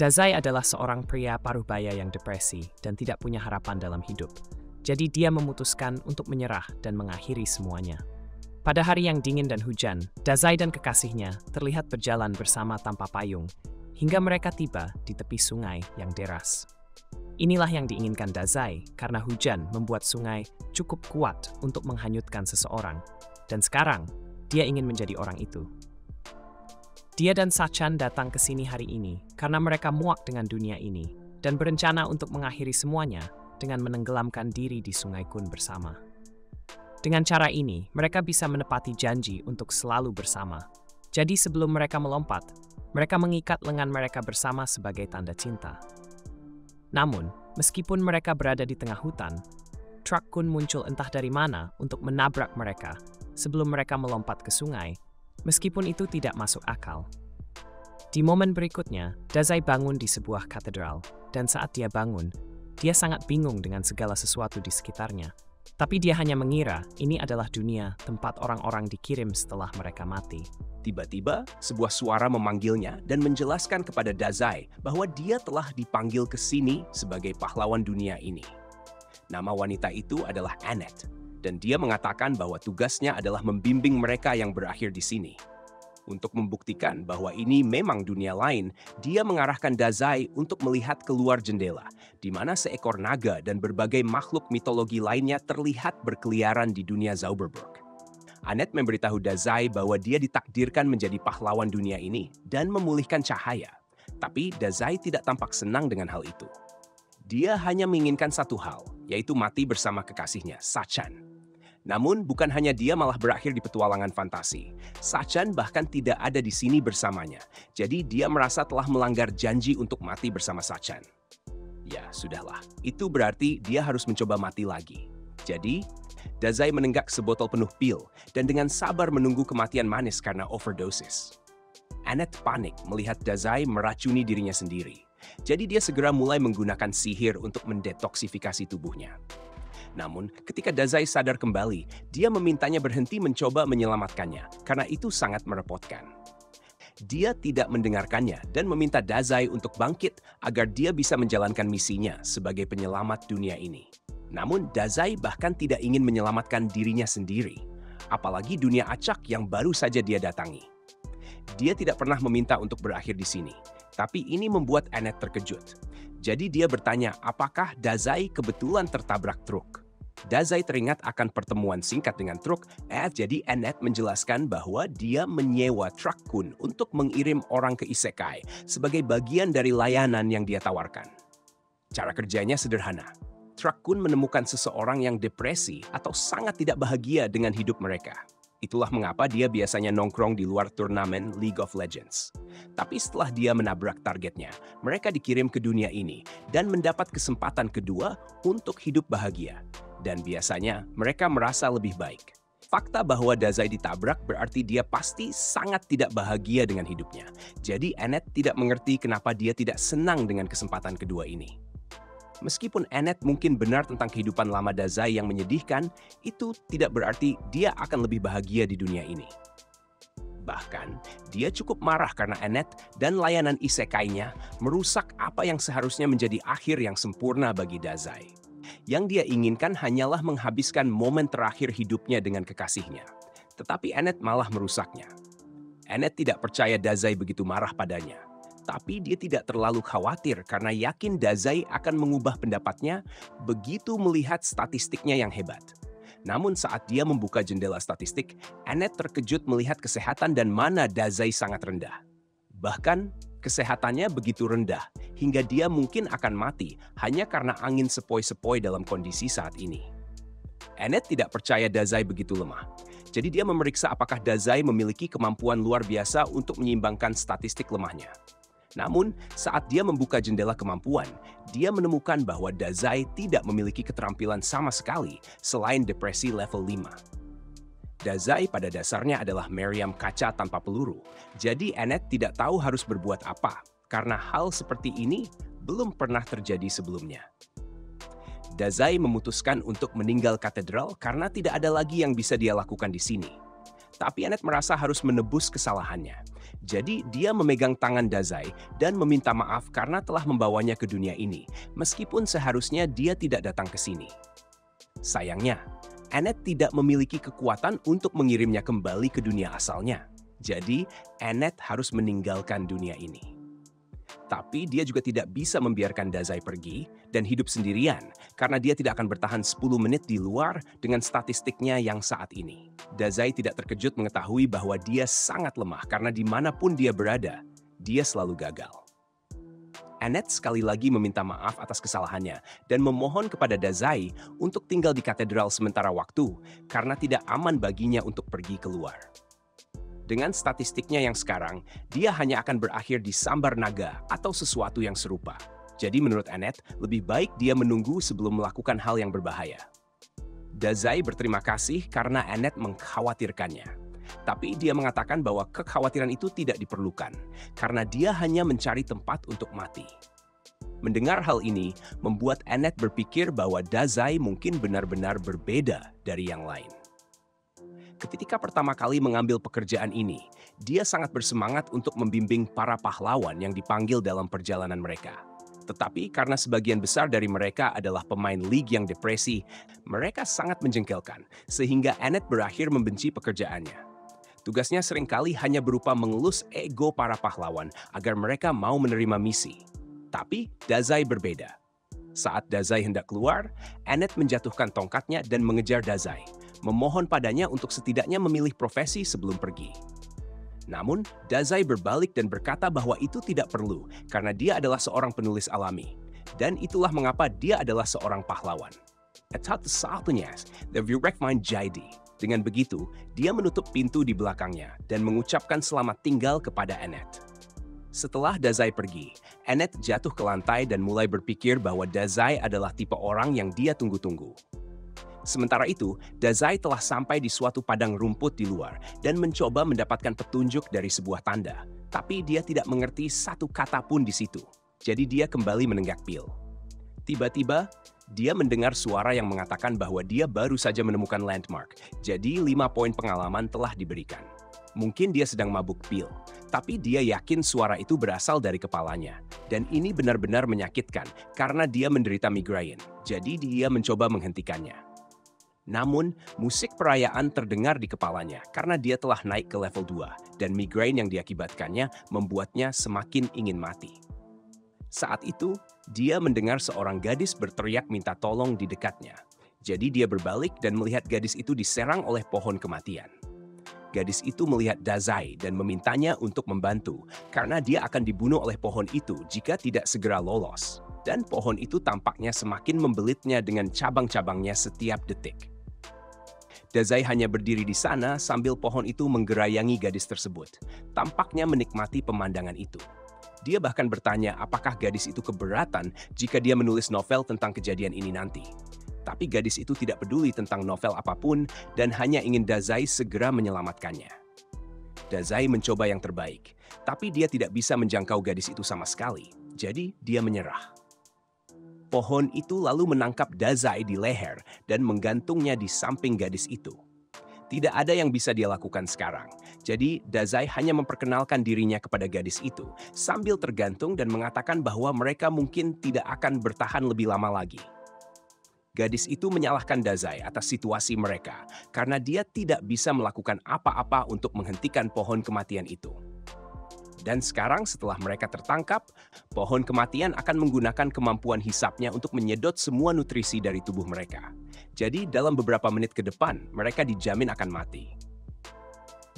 Dazai adalah seorang pria paruh baya yang depresi dan tidak punya harapan dalam hidup. Jadi dia memutuskan untuk menyerah dan mengakhiri semuanya. Pada hari yang dingin dan hujan, Dazai dan kekasihnya terlihat berjalan bersama tanpa payung hingga mereka tiba di tepi sungai yang deras. Inilah yang diinginkan Dazai karena hujan membuat sungai cukup kuat untuk menghanyutkan seseorang. Dan sekarang, dia ingin menjadi orang itu. Dia dan Sachan datang ke sini hari ini karena mereka muak dengan dunia ini dan berencana untuk mengakhiri semuanya dengan menenggelamkan diri di Sungai Kun bersama. Dengan cara ini, mereka bisa menepati janji untuk selalu bersama. Jadi sebelum mereka melompat, mereka mengikat lengan mereka bersama sebagai tanda cinta. Namun, meskipun mereka berada di tengah hutan, truk Kun muncul entah dari mana untuk menabrak mereka sebelum mereka melompat ke sungai, meskipun itu tidak masuk akal. Di momen berikutnya, Dazai bangun di sebuah katedral, dan saat dia bangun, dia sangat bingung dengan segala sesuatu di sekitarnya. Tapi dia hanya mengira ini adalah dunia tempat orang-orang dikirim setelah mereka mati. Tiba-tiba, sebuah suara memanggilnya dan menjelaskan kepada Dazai bahwa dia telah dipanggil ke sini sebagai pahlawan dunia ini. Nama wanita itu adalah Annette, dan dia mengatakan bahwa tugasnya adalah membimbing mereka yang berakhir di sini. Untuk membuktikan bahwa ini memang dunia lain, dia mengarahkan Dazai untuk melihat keluar jendela, di mana seekor naga dan berbagai makhluk mitologi lainnya terlihat berkeliaran di dunia Zauberberg. Annette memberitahu Dazai bahwa dia ditakdirkan menjadi pahlawan dunia ini dan memulihkan cahaya. Tapi Dazai tidak tampak senang dengan hal itu. Dia hanya menginginkan satu hal, yaitu mati bersama kekasihnya, Sachan. Namun, bukan hanya dia malah berakhir di petualangan fantasi. Sachan bahkan tidak ada di sini bersamanya. Jadi, dia merasa telah melanggar janji untuk mati bersama Sachan. Ya, sudahlah. Itu berarti dia harus mencoba mati lagi. Jadi, Dazai menenggak sebotol penuh pil dan dengan sabar menunggu kematian manis karena overdosis. Annette panik melihat Dazai meracuni dirinya sendiri. Jadi, dia segera mulai menggunakan sihir untuk mendetoksifikasi tubuhnya. Namun, ketika Dazai sadar kembali, dia memintanya berhenti mencoba menyelamatkannya, karena itu sangat merepotkan. Dia tidak mendengarkannya dan meminta Dazai untuk bangkit agar dia bisa menjalankan misinya sebagai penyelamat dunia ini. Namun, Dazai bahkan tidak ingin menyelamatkan dirinya sendiri, apalagi dunia acak yang baru saja dia datangi. Dia tidak pernah meminta untuk berakhir di sini, tapi ini membuat Annette terkejut. Jadi dia bertanya apakah Dazai kebetulan tertabrak truk. Dazai teringat akan pertemuan singkat dengan truk, jadi Annette menjelaskan bahwa dia menyewa truk Kun untuk mengirim orang ke Isekai sebagai bagian dari layanan yang dia tawarkan. Cara kerjanya sederhana. Truk Kun menemukan seseorang yang depresi atau sangat tidak bahagia dengan hidup mereka. Itulah mengapa dia biasanya nongkrong di luar turnamen League of Legends. Tapi setelah dia menabrak targetnya, mereka dikirim ke dunia ini dan mendapat kesempatan kedua untuk hidup bahagia. Dan biasanya mereka merasa lebih baik. Fakta bahwa Dazai ditabrak berarti dia pasti sangat tidak bahagia dengan hidupnya. Jadi Annette tidak mengerti kenapa dia tidak senang dengan kesempatan kedua ini. Meskipun Annette mungkin benar tentang kehidupan lama Dazai yang menyedihkan, itu tidak berarti dia akan lebih bahagia di dunia ini. Bahkan, dia cukup marah karena Annette dan layanan isekainya merusak apa yang seharusnya menjadi akhir yang sempurna bagi Dazai. Yang dia inginkan hanyalah menghabiskan momen terakhir hidupnya dengan kekasihnya. Tetapi Annette malah merusaknya. Annette tidak percaya Dazai begitu marah padanya. Tapi dia tidak terlalu khawatir karena yakin Dazai akan mengubah pendapatnya begitu melihat statistiknya yang hebat. Namun saat dia membuka jendela statistik, Annette terkejut melihat kesehatan dan mana Dazai sangat rendah. Bahkan, kesehatannya begitu rendah hingga dia mungkin akan mati hanya karena angin sepoi-sepoi dalam kondisi saat ini. Annette tidak percaya Dazai begitu lemah. Jadi dia memeriksa apakah Dazai memiliki kemampuan luar biasa untuk menyeimbangkan statistik lemahnya. Namun, saat dia membuka jendela kemampuan, dia menemukan bahwa Dazai tidak memiliki keterampilan sama sekali selain depresi level 5. Dazai pada dasarnya adalah meriam kaca tanpa peluru, jadi Annette tidak tahu harus berbuat apa, karena hal seperti ini belum pernah terjadi sebelumnya. Dazai memutuskan untuk meninggal katedral karena tidak ada lagi yang bisa dia lakukan di sini. Tapi Annette merasa harus menebus kesalahannya. Jadi dia memegang tangan Dazai dan meminta maaf karena telah membawanya ke dunia ini, meskipun seharusnya dia tidak datang ke sini. Sayangnya, Annette tidak memiliki kekuatan untuk mengirimnya kembali ke dunia asalnya. Jadi, Annette harus meninggalkan dunia ini. Tapi dia juga tidak bisa membiarkan Dazai pergi dan hidup sendirian karena dia tidak akan bertahan 10 menit di luar dengan statistiknya yang saat ini. Dazai tidak terkejut mengetahui bahwa dia sangat lemah karena dimanapun dia berada, dia selalu gagal. Annette sekali lagi meminta maaf atas kesalahannya dan memohon kepada Dazai untuk tinggal di katedral sementara waktu karena tidak aman baginya untuk pergi keluar. Dengan statistiknya yang sekarang, dia hanya akan berakhir di sambar naga atau sesuatu yang serupa. Jadi menurut Annette, lebih baik dia menunggu sebelum melakukan hal yang berbahaya. Dazai berterima kasih karena Annette mengkhawatirkannya. Tapi dia mengatakan bahwa kekhawatiran itu tidak diperlukan, karena dia hanya mencari tempat untuk mati. Mendengar hal ini, membuat Annette berpikir bahwa Dazai mungkin benar-benar berbeda dari yang lain. Ketika pertama kali mengambil pekerjaan ini, dia sangat bersemangat untuk membimbing para pahlawan yang dipanggil dalam perjalanan mereka. Tetapi karena sebagian besar dari mereka adalah pemain league yang depresi, mereka sangat menjengkelkan, sehingga Annette berakhir membenci pekerjaannya. Tugasnya seringkali hanya berupa mengelus ego para pahlawan agar mereka mau menerima misi. Tapi Dazai berbeda. Saat Dazai hendak keluar, Annette menjatuhkan tongkatnya dan mengejar Dazai, memohon padanya untuk setidaknya memilih profesi sebelum pergi. Namun, Dazai berbalik dan berkata bahwa itu tidak perlu karena dia adalah seorang penulis alami. Dan itulah mengapa dia adalah seorang pahlawan. At satunya, the Virekmine Jaidi. Dengan begitu, dia menutup pintu di belakangnya dan mengucapkan selamat tinggal kepada Annette. Setelah Dazai pergi, Annette jatuh ke lantai dan mulai berpikir bahwa Dazai adalah tipe orang yang dia tunggu-tunggu. Sementara itu, Dazai telah sampai di suatu padang rumput di luar dan mencoba mendapatkan petunjuk dari sebuah tanda. Tapi dia tidak mengerti satu kata pun di situ. Jadi dia kembali menenggak pil. Tiba-tiba, dia mendengar suara yang mengatakan bahwa dia baru saja menemukan landmark. Jadi 5 poin pengalaman telah diberikan. Mungkin dia sedang mabuk pil, tapi dia yakin suara itu berasal dari kepalanya. Dan ini benar-benar menyakitkan karena dia menderita migrain. Jadi dia mencoba menghentikannya. Namun, musik perayaan terdengar di kepalanya karena dia telah naik ke level 2 dan migrain yang diakibatkannya membuatnya semakin ingin mati. Saat itu, dia mendengar seorang gadis berteriak minta tolong di dekatnya. Jadi dia berbalik dan melihat gadis itu diserang oleh pohon kematian. Gadis itu melihat Dazai dan memintanya untuk membantu karena dia akan dibunuh oleh pohon itu jika tidak segera lolos. Dan pohon itu tampaknya semakin membelitnya dengan cabang-cabangnya setiap detik. Dazai hanya berdiri di sana sambil pohon itu menggerayangi gadis tersebut. Tampaknya menikmati pemandangan itu. Dia bahkan bertanya apakah gadis itu keberatan jika dia menulis novel tentang kejadian ini nanti. Tapi gadis itu tidak peduli tentang novel apapun dan hanya ingin Dazai segera menyelamatkannya. Dazai mencoba yang terbaik, tapi dia tidak bisa menjangkau gadis itu sama sekali. Jadi dia menyerah. Pohon itu lalu menangkap Dazai di leher dan menggantungnya di samping gadis itu. Tidak ada yang bisa dia lakukan sekarang. Jadi Dazai hanya memperkenalkan dirinya kepada gadis itu sambil tergantung dan mengatakan bahwa mereka mungkin tidak akan bertahan lebih lama lagi. Gadis itu menyalahkan Dazai atas situasi mereka karena dia tidak bisa melakukan apa-apa untuk menghentikan pohon kematian itu. Dan sekarang setelah mereka tertangkap, pohon kematian akan menggunakan kemampuan hisapnya untuk menyedot semua nutrisi dari tubuh mereka. Jadi dalam beberapa menit ke depan, mereka dijamin akan mati.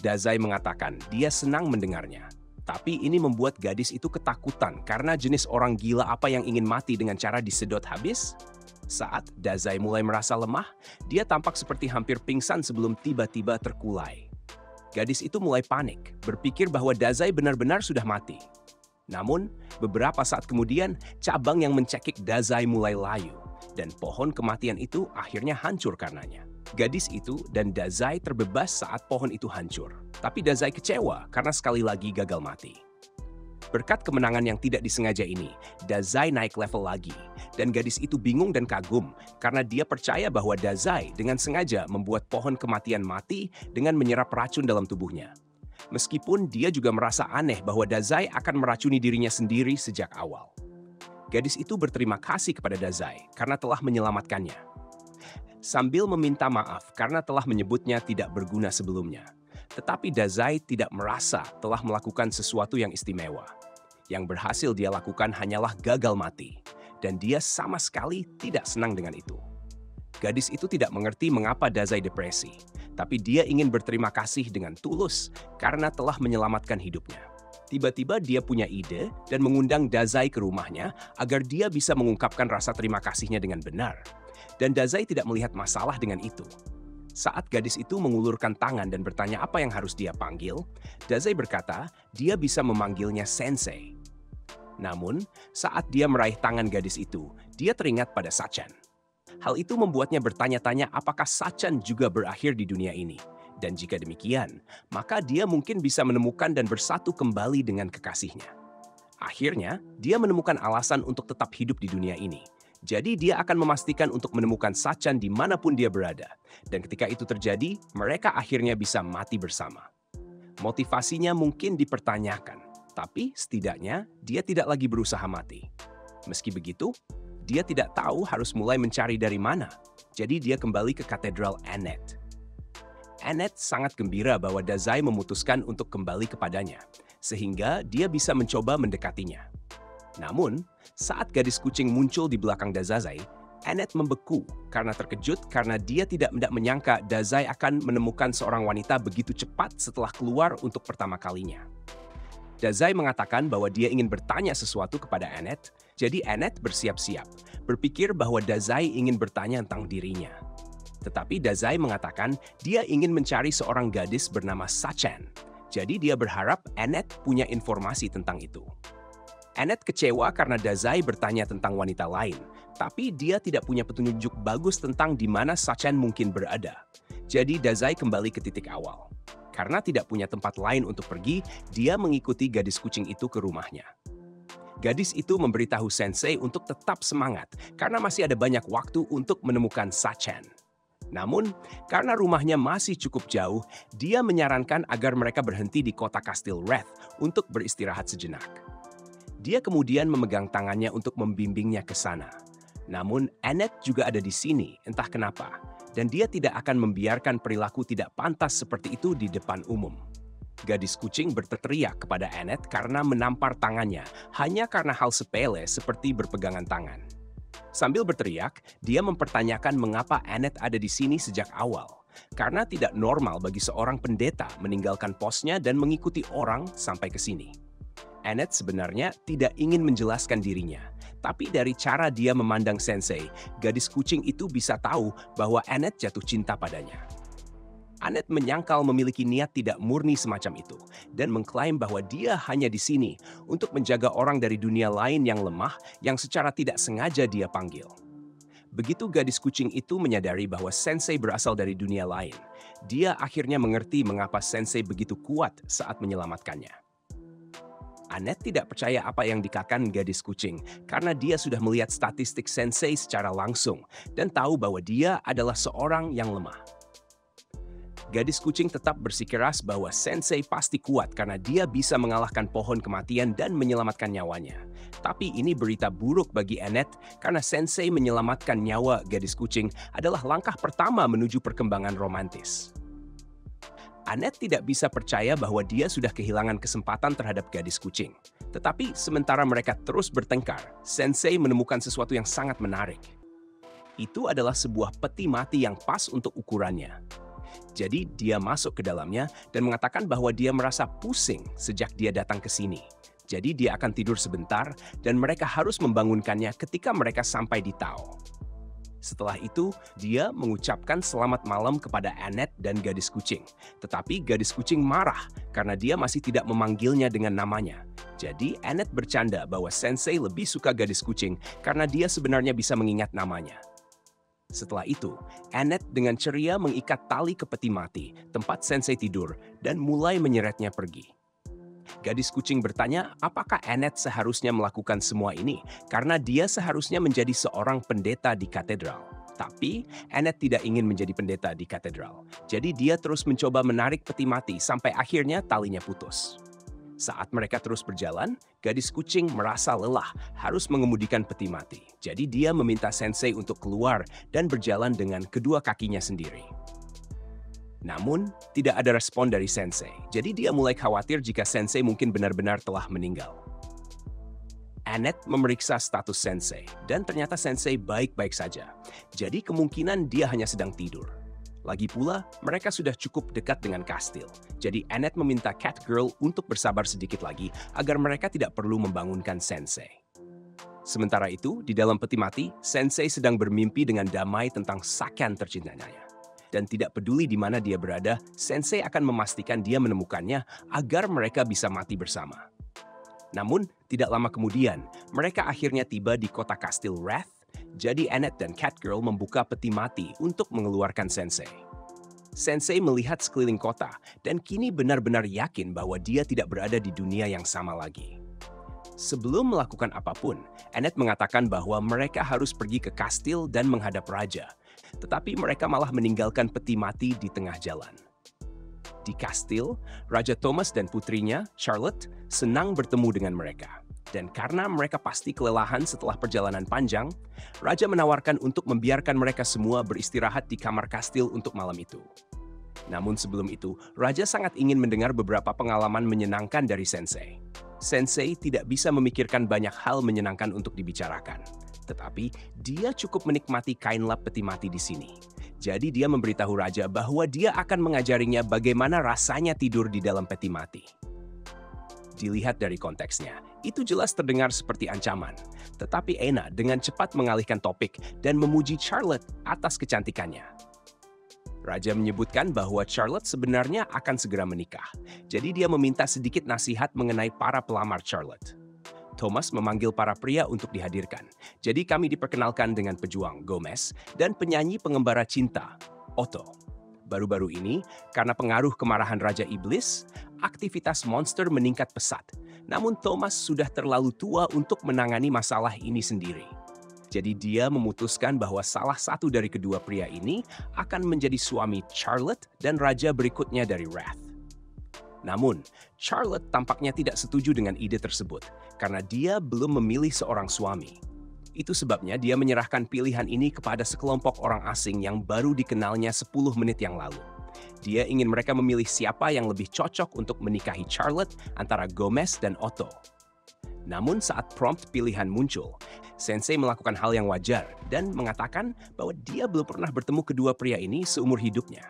Dazai mengatakan dia senang mendengarnya. Tapi ini membuat gadis itu ketakutan karena jenis orang gila apa yang ingin mati dengan cara disedot habis? Saat Dazai mulai merasa lemah, dia tampak seperti hampir pingsan sebelum tiba-tiba terkulai. Gadis itu mulai panik, berpikir bahwa Dazai benar-benar sudah mati. Namun, beberapa saat kemudian, cabang yang mencekik Dazai mulai layu, dan pohon kematian itu akhirnya hancur karenanya. Gadis itu dan Dazai terbebas saat pohon itu hancur. Tapi Dazai kecewa karena sekali lagi gagal mati. Berkat kemenangan yang tidak disengaja ini, Dazai naik level lagi. Dan gadis itu bingung dan kagum karena dia percaya bahwa Dazai dengan sengaja membuat pohon kematian mati dengan menyerap racun dalam tubuhnya. Meskipun dia juga merasa aneh bahwa Dazai akan meracuni dirinya sendiri sejak awal. Gadis itu berterima kasih kepada Dazai karena telah menyelamatkannya, sambil meminta maaf karena telah menyebutnya tidak berguna sebelumnya. Tetapi Dazai tidak merasa telah melakukan sesuatu yang istimewa. Yang berhasil dia lakukan hanyalah gagal mati, dan dia sama sekali tidak senang dengan itu. Gadis itu tidak mengerti mengapa Dazai depresi, tapi dia ingin berterima kasih dengan tulus karena telah menyelamatkan hidupnya. Tiba-tiba dia punya ide dan mengundang Dazai ke rumahnya agar dia bisa mengungkapkan rasa terima kasihnya dengan benar. Dan Dazai tidak melihat masalah dengan itu. Saat gadis itu mengulurkan tangan dan bertanya apa yang harus dia panggil, Dazai berkata dia bisa memanggilnya Sensei. Namun, saat dia meraih tangan gadis itu, dia teringat pada Sachan. Hal itu membuatnya bertanya-tanya apakah Sachan juga berakhir di dunia ini. Dan jika demikian, maka dia mungkin bisa menemukan dan bersatu kembali dengan kekasihnya. Akhirnya, dia menemukan alasan untuk tetap hidup di dunia ini. Jadi dia akan memastikan untuk menemukan Sachan dimanapun dia berada. Dan ketika itu terjadi, mereka akhirnya bisa mati bersama. Motivasinya mungkin dipertanyakan, tapi setidaknya dia tidak lagi berusaha mati. Meski begitu, dia tidak tahu harus mulai mencari dari mana. Jadi dia kembali ke katedral Annette. Annette sangat gembira bahwa Dazai memutuskan untuk kembali kepadanya, sehingga dia bisa mencoba mendekatinya. Namun, saat gadis kucing muncul di belakang Dazai, Annette membeku karena terkejut karena dia tidak menyangka Dazai akan menemukan seorang wanita begitu cepat setelah keluar untuk pertama kalinya. Dazai mengatakan bahwa dia ingin bertanya sesuatu kepada Annette, jadi Annette bersiap-siap, berpikir bahwa Dazai ingin bertanya tentang dirinya. Tetapi Dazai mengatakan dia ingin mencari seorang gadis bernama Sachan, jadi dia berharap Annette punya informasi tentang itu. Annette kecewa karena Dazai bertanya tentang wanita lain, tapi dia tidak punya petunjuk bagus tentang di mana Sachan mungkin berada. Jadi Dazai kembali ke titik awal. Karena tidak punya tempat lain untuk pergi, dia mengikuti gadis kucing itu ke rumahnya. Gadis itu memberitahu Sensei untuk tetap semangat karena masih ada banyak waktu untuk menemukan Sachan. Namun, karena rumahnya masih cukup jauh, dia menyarankan agar mereka berhenti di kota Kastil Wrath untuk beristirahat sejenak. Dia kemudian memegang tangannya untuk membimbingnya ke sana. Namun, Annette juga ada di sini, entah kenapa. Dan dia tidak akan membiarkan perilaku tidak pantas seperti itu di depan umum. Gadis kucing berteriak kepada Annette karena menampar tangannya, hanya karena hal sepele seperti berpegangan tangan. Sambil berteriak, dia mempertanyakan mengapa Annette ada di sini sejak awal. Karena tidak normal bagi seorang pendeta meninggalkan posnya dan mengikuti orang sampai ke sini. Annette sebenarnya tidak ingin menjelaskan dirinya, tapi dari cara dia memandang Sensei, gadis kucing itu bisa tahu bahwa Annette jatuh cinta padanya. Annette menyangkal memiliki niat tidak murni semacam itu dan mengklaim bahwa dia hanya di sini untuk menjaga orang dari dunia lain yang lemah yang secara tidak sengaja dia panggil. Begitu gadis kucing itu menyadari bahwa Sensei berasal dari dunia lain, dia akhirnya mengerti mengapa Sensei begitu kuat saat menyelamatkannya. Annette tidak percaya apa yang dikatakan gadis kucing karena dia sudah melihat statistik Sensei secara langsung dan tahu bahwa dia adalah seorang yang lemah. Gadis kucing tetap bersikeras bahwa Sensei pasti kuat karena dia bisa mengalahkan pohon kematian dan menyelamatkan nyawanya. Tapi ini berita buruk bagi Annette karena Sensei menyelamatkan nyawa gadis kucing adalah langkah pertama menuju perkembangan romantis. Annette tidak bisa percaya bahwa dia sudah kehilangan kesempatan terhadap gadis kucing. Tetapi sementara mereka terus bertengkar, Sensei menemukan sesuatu yang sangat menarik. Itu adalah sebuah peti mati yang pas untuk ukurannya. Jadi dia masuk ke dalamnya dan mengatakan bahwa dia merasa pusing sejak dia datang ke sini. Jadi dia akan tidur sebentar dan mereka harus membangunkannya ketika mereka sampai di Tao. Setelah itu, dia mengucapkan selamat malam kepada Annette dan gadis kucing. Tetapi gadis kucing marah karena dia masih tidak memanggilnya dengan namanya. Jadi Annette bercanda bahwa Sensei lebih suka gadis kucing karena dia sebenarnya bisa mengingat namanya. Setelah itu, Annette dengan ceria mengikat tali ke peti mati, tempat Sensei tidur, dan mulai menyeretnya pergi. Gadis kucing bertanya apakah Annette seharusnya melakukan semua ini karena dia seharusnya menjadi seorang pendeta di katedral. Tapi, Annette tidak ingin menjadi pendeta di katedral. Jadi dia terus mencoba menarik peti mati sampai akhirnya talinya putus. Saat mereka terus berjalan, gadis kucing merasa lelah harus mengemudikan peti mati. Jadi dia meminta Sensei untuk keluar dan berjalan dengan kedua kakinya sendiri. Namun, tidak ada respon dari Sensei. Jadi dia mulai khawatir jika Sensei mungkin benar-benar telah meninggal. Annette memeriksa status Sensei, dan ternyata Sensei baik-baik saja. Jadi kemungkinan dia hanya sedang tidur. Lagi pula, mereka sudah cukup dekat dengan kastil. Jadi Annette meminta Catgirl untuk bersabar sedikit lagi agar mereka tidak perlu membangunkan Sensei. Sementara itu, di dalam peti mati, Sensei sedang bermimpi dengan damai tentang Sakan tercintanya. Dan tidak peduli di mana dia berada, Sensei akan memastikan dia menemukannya agar mereka bisa mati bersama. Namun, tidak lama kemudian, mereka akhirnya tiba di kota kastil Wrath. Jadi Annette dan Catgirl membuka peti mati untuk mengeluarkan Sensei. Sensei melihat sekeliling kota dan kini benar-benar yakin bahwa dia tidak berada di dunia yang sama lagi. Sebelum melakukan apapun, Annette mengatakan bahwa mereka harus pergi ke kastil dan menghadap raja. Tetapi mereka malah meninggalkan peti mati di tengah jalan. Di kastil, Raja Thomas dan putrinya, Charlotte, senang bertemu dengan mereka. Dan karena mereka pasti kelelahan setelah perjalanan panjang, Raja menawarkan untuk membiarkan mereka semua beristirahat di kamar kastil untuk malam itu. Namun sebelum itu, Raja sangat ingin mendengar beberapa pengalaman menyenangkan dari Sensei. Sensei tidak bisa memikirkan banyak hal menyenangkan untuk dibicarakan. Tetapi, dia cukup menikmati kain lap peti mati di sini. Jadi dia memberitahu Raja bahwa dia akan mengajarinya bagaimana rasanya tidur di dalam peti mati. Dilihat dari konteksnya, itu jelas terdengar seperti ancaman. Tetapi Anna dengan cepat mengalihkan topik dan memuji Charlotte atas kecantikannya. Raja menyebutkan bahwa Charlotte sebenarnya akan segera menikah. Jadi dia meminta sedikit nasihat mengenai para pelamar Charlotte. Thomas memanggil para pria untuk dihadirkan. Jadi kami diperkenalkan dengan pejuang Gomez dan penyanyi pengembara cinta, Otto. Baru-baru ini, karena pengaruh kemarahan Raja Iblis, aktivitas monster meningkat pesat. Namun Thomas sudah terlalu tua untuk menangani masalah ini sendiri. Jadi dia memutuskan bahwa salah satu dari kedua pria ini akan menjadi suami Charlotte dan raja berikutnya dari Wrath. Namun, Charlotte tampaknya tidak setuju dengan ide tersebut karena dia belum memilih seorang suami. Itu sebabnya dia menyerahkan pilihan ini kepada sekelompok orang asing yang baru dikenalnya 10 menit yang lalu. Dia ingin mereka memilih siapa yang lebih cocok untuk menikahi Charlotte antara Gomez dan Otto. Namun saat prompt pilihan muncul, Sensei melakukan hal yang wajar dan mengatakan bahwa dia belum pernah bertemu kedua pria ini seumur hidupnya.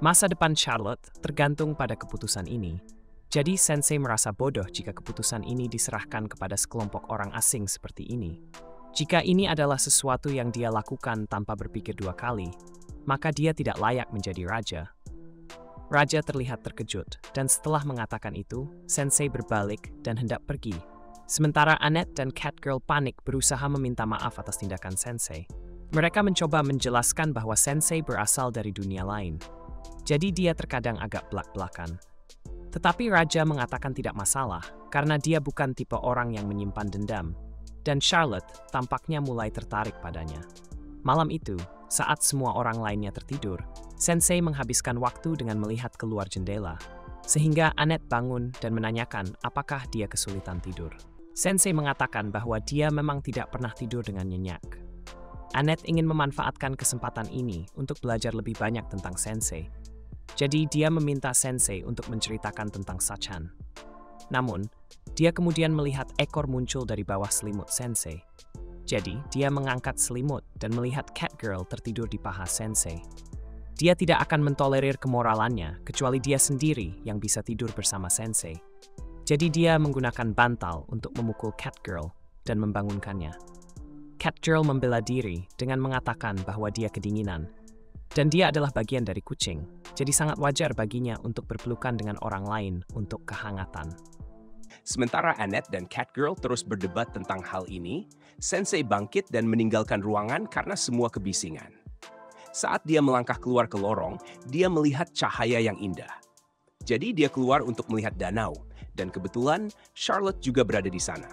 Masa depan Charlotte tergantung pada keputusan ini. Jadi Sensei merasa bodoh jika keputusan ini diserahkan kepada sekelompok orang asing seperti ini. Jika ini adalah sesuatu yang dia lakukan tanpa berpikir dua kali, maka dia tidak layak menjadi raja. Raja terlihat terkejut, dan setelah mengatakan itu, Sensei berbalik dan hendak pergi. Sementara Annette dan Catgirl panik berusaha meminta maaf atas tindakan Sensei. Mereka mencoba menjelaskan bahwa Sensei berasal dari dunia lain. Jadi dia terkadang agak belak-belakan. Tetapi Raja mengatakan tidak masalah, karena dia bukan tipe orang yang menyimpan dendam. Dan Charlotte tampaknya mulai tertarik padanya. Malam itu, saat semua orang lainnya tertidur, Sensei menghabiskan waktu dengan melihat keluar jendela. Sehingga Annette bangun dan menanyakan apakah dia kesulitan tidur. Sensei mengatakan bahwa dia memang tidak pernah tidur dengan nyenyak. Annette ingin memanfaatkan kesempatan ini untuk belajar lebih banyak tentang Sensei. Jadi dia meminta Sensei untuk menceritakan tentang Sachan. Namun, dia kemudian melihat ekor muncul dari bawah selimut Sensei. Jadi, dia mengangkat selimut dan melihat Catgirl tertidur di paha Sensei. Dia tidak akan mentolerir kemoralannya, kecuali dia sendiri yang bisa tidur bersama Sensei. Jadi dia menggunakan bantal untuk memukul Catgirl dan membangunkannya. Catgirl membela diri dengan mengatakan bahwa dia kedinginan. Dan dia adalah bagian dari kucing, jadi sangat wajar baginya untuk berpelukan dengan orang lain untuk kehangatan. Sementara Annette dan Catgirl terus berdebat tentang hal ini, Sensei bangkit dan meninggalkan ruangan karena semua kebisingan. Saat dia melangkah keluar ke lorong, dia melihat cahaya yang indah. Jadi dia keluar untuk melihat danau, dan kebetulan Charlotte juga berada di sana.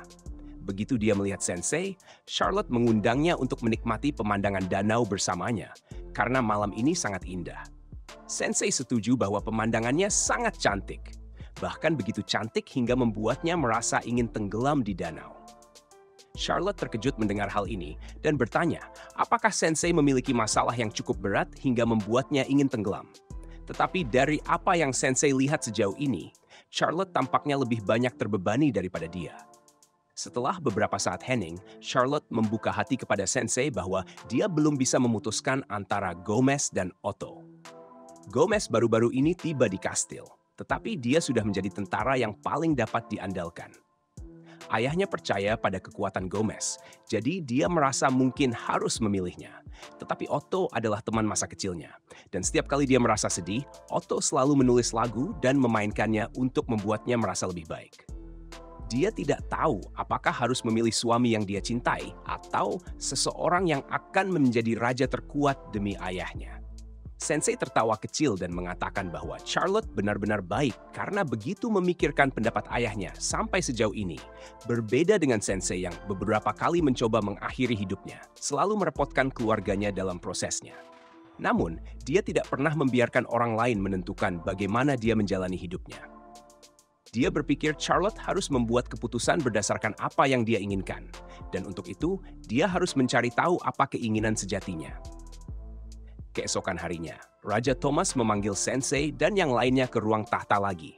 begitu dia melihat Sensei, Charlotte mengundangnya untuk menikmati pemandangan danau bersamanya, karena malam ini sangat indah. Sensei setuju bahwa pemandangannya sangat cantik, bahkan begitu cantik hingga membuatnya merasa ingin tenggelam di danau. Charlotte terkejut mendengar hal ini dan bertanya, apakah Sensei memiliki masalah yang cukup berat hingga membuatnya ingin tenggelam. Tetapi dari apa yang Sensei lihat sejauh ini, Charlotte tampaknya lebih banyak terbebani daripada dia. Setelah beberapa saat hening, Charlotte membuka hati kepada Sensei bahwa dia belum bisa memutuskan antara Gomez dan Otto. Gomez baru-baru ini tiba di kastil, tetapi dia sudah menjadi tentara yang paling dapat diandalkan. Ayahnya percaya pada kekuatan Gomez, jadi dia merasa mungkin harus memilihnya. Tetapi Otto adalah teman masa kecilnya, dan setiap kali dia merasa sedih, Otto selalu menulis lagu dan memainkannya untuk membuatnya merasa lebih baik. Dia tidak tahu apakah harus memilih suami yang dia cintai atau seseorang yang akan menjadi raja terkuat demi ayahnya. Sensei tertawa kecil dan mengatakan bahwa Charlotte benar-benar baik karena begitu memikirkan pendapat ayahnya sampai sejauh ini. Berbeda dengan Sensei yang beberapa kali mencoba mengakhiri hidupnya, selalu merepotkan keluarganya dalam prosesnya. Namun, dia tidak pernah membiarkan orang lain menentukan bagaimana dia menjalani hidupnya. Dia berpikir Charlotte harus membuat keputusan berdasarkan apa yang dia inginkan, dan untuk itu, dia harus mencari tahu apa keinginan sejatinya. Keesokan harinya, Raja Thomas memanggil Sensei dan yang lainnya ke ruang tahta lagi.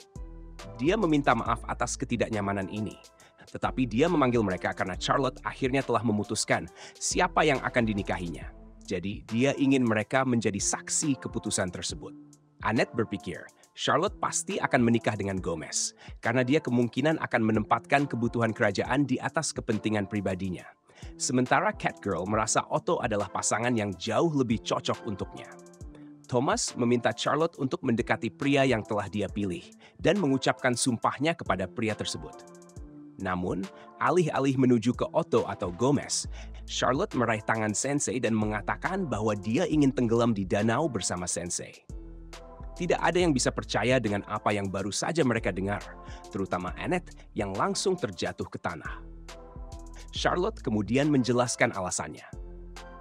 Dia meminta maaf atas ketidaknyamanan ini, tetapi dia memanggil mereka karena Charlotte akhirnya telah memutuskan siapa yang akan dinikahinya. Jadi, dia ingin mereka menjadi saksi keputusan tersebut. Annette berpikir, Charlotte pasti akan menikah dengan Gomez, karena dia kemungkinan akan menempatkan kebutuhan kerajaan di atas kepentingan pribadinya. Sementara Catgirl merasa Otto adalah pasangan yang jauh lebih cocok untuknya. Thomas meminta Charlotte untuk mendekati pria yang telah dia pilih dan mengucapkan sumpahnya kepada pria tersebut. Namun, alih-alih menuju ke Otto atau Gomez, Charlotte meraih tangan Sensei dan mengatakan bahwa dia ingin tenggelam di danau bersama Sensei. Tidak ada yang bisa percaya dengan apa yang baru saja mereka dengar, terutama Annette yang langsung terjatuh ke tanah. Charlotte kemudian menjelaskan alasannya.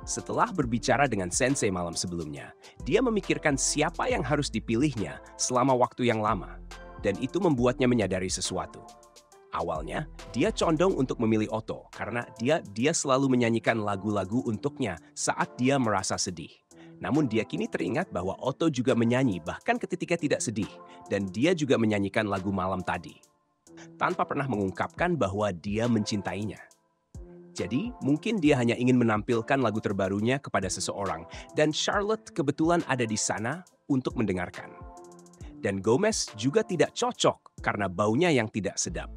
Setelah berbicara dengan Sensei malam sebelumnya, dia memikirkan siapa yang harus dipilihnya selama waktu yang lama, dan itu membuatnya menyadari sesuatu. Awalnya, dia condong untuk memilih Otto karena dia selalu menyanyikan lagu-lagu untuknya saat dia merasa sedih. Namun dia kini teringat bahwa Otto juga menyanyi bahkan ketika tidak sedih, dan dia juga menyanyikan lagu malam tadi, tanpa pernah mengungkapkan bahwa dia mencintainya. Jadi, mungkin dia hanya ingin menampilkan lagu terbarunya kepada seseorang, dan Charlotte kebetulan ada di sana untuk mendengarkan. Dan Gomez juga tidak cocok karena baunya yang tidak sedap.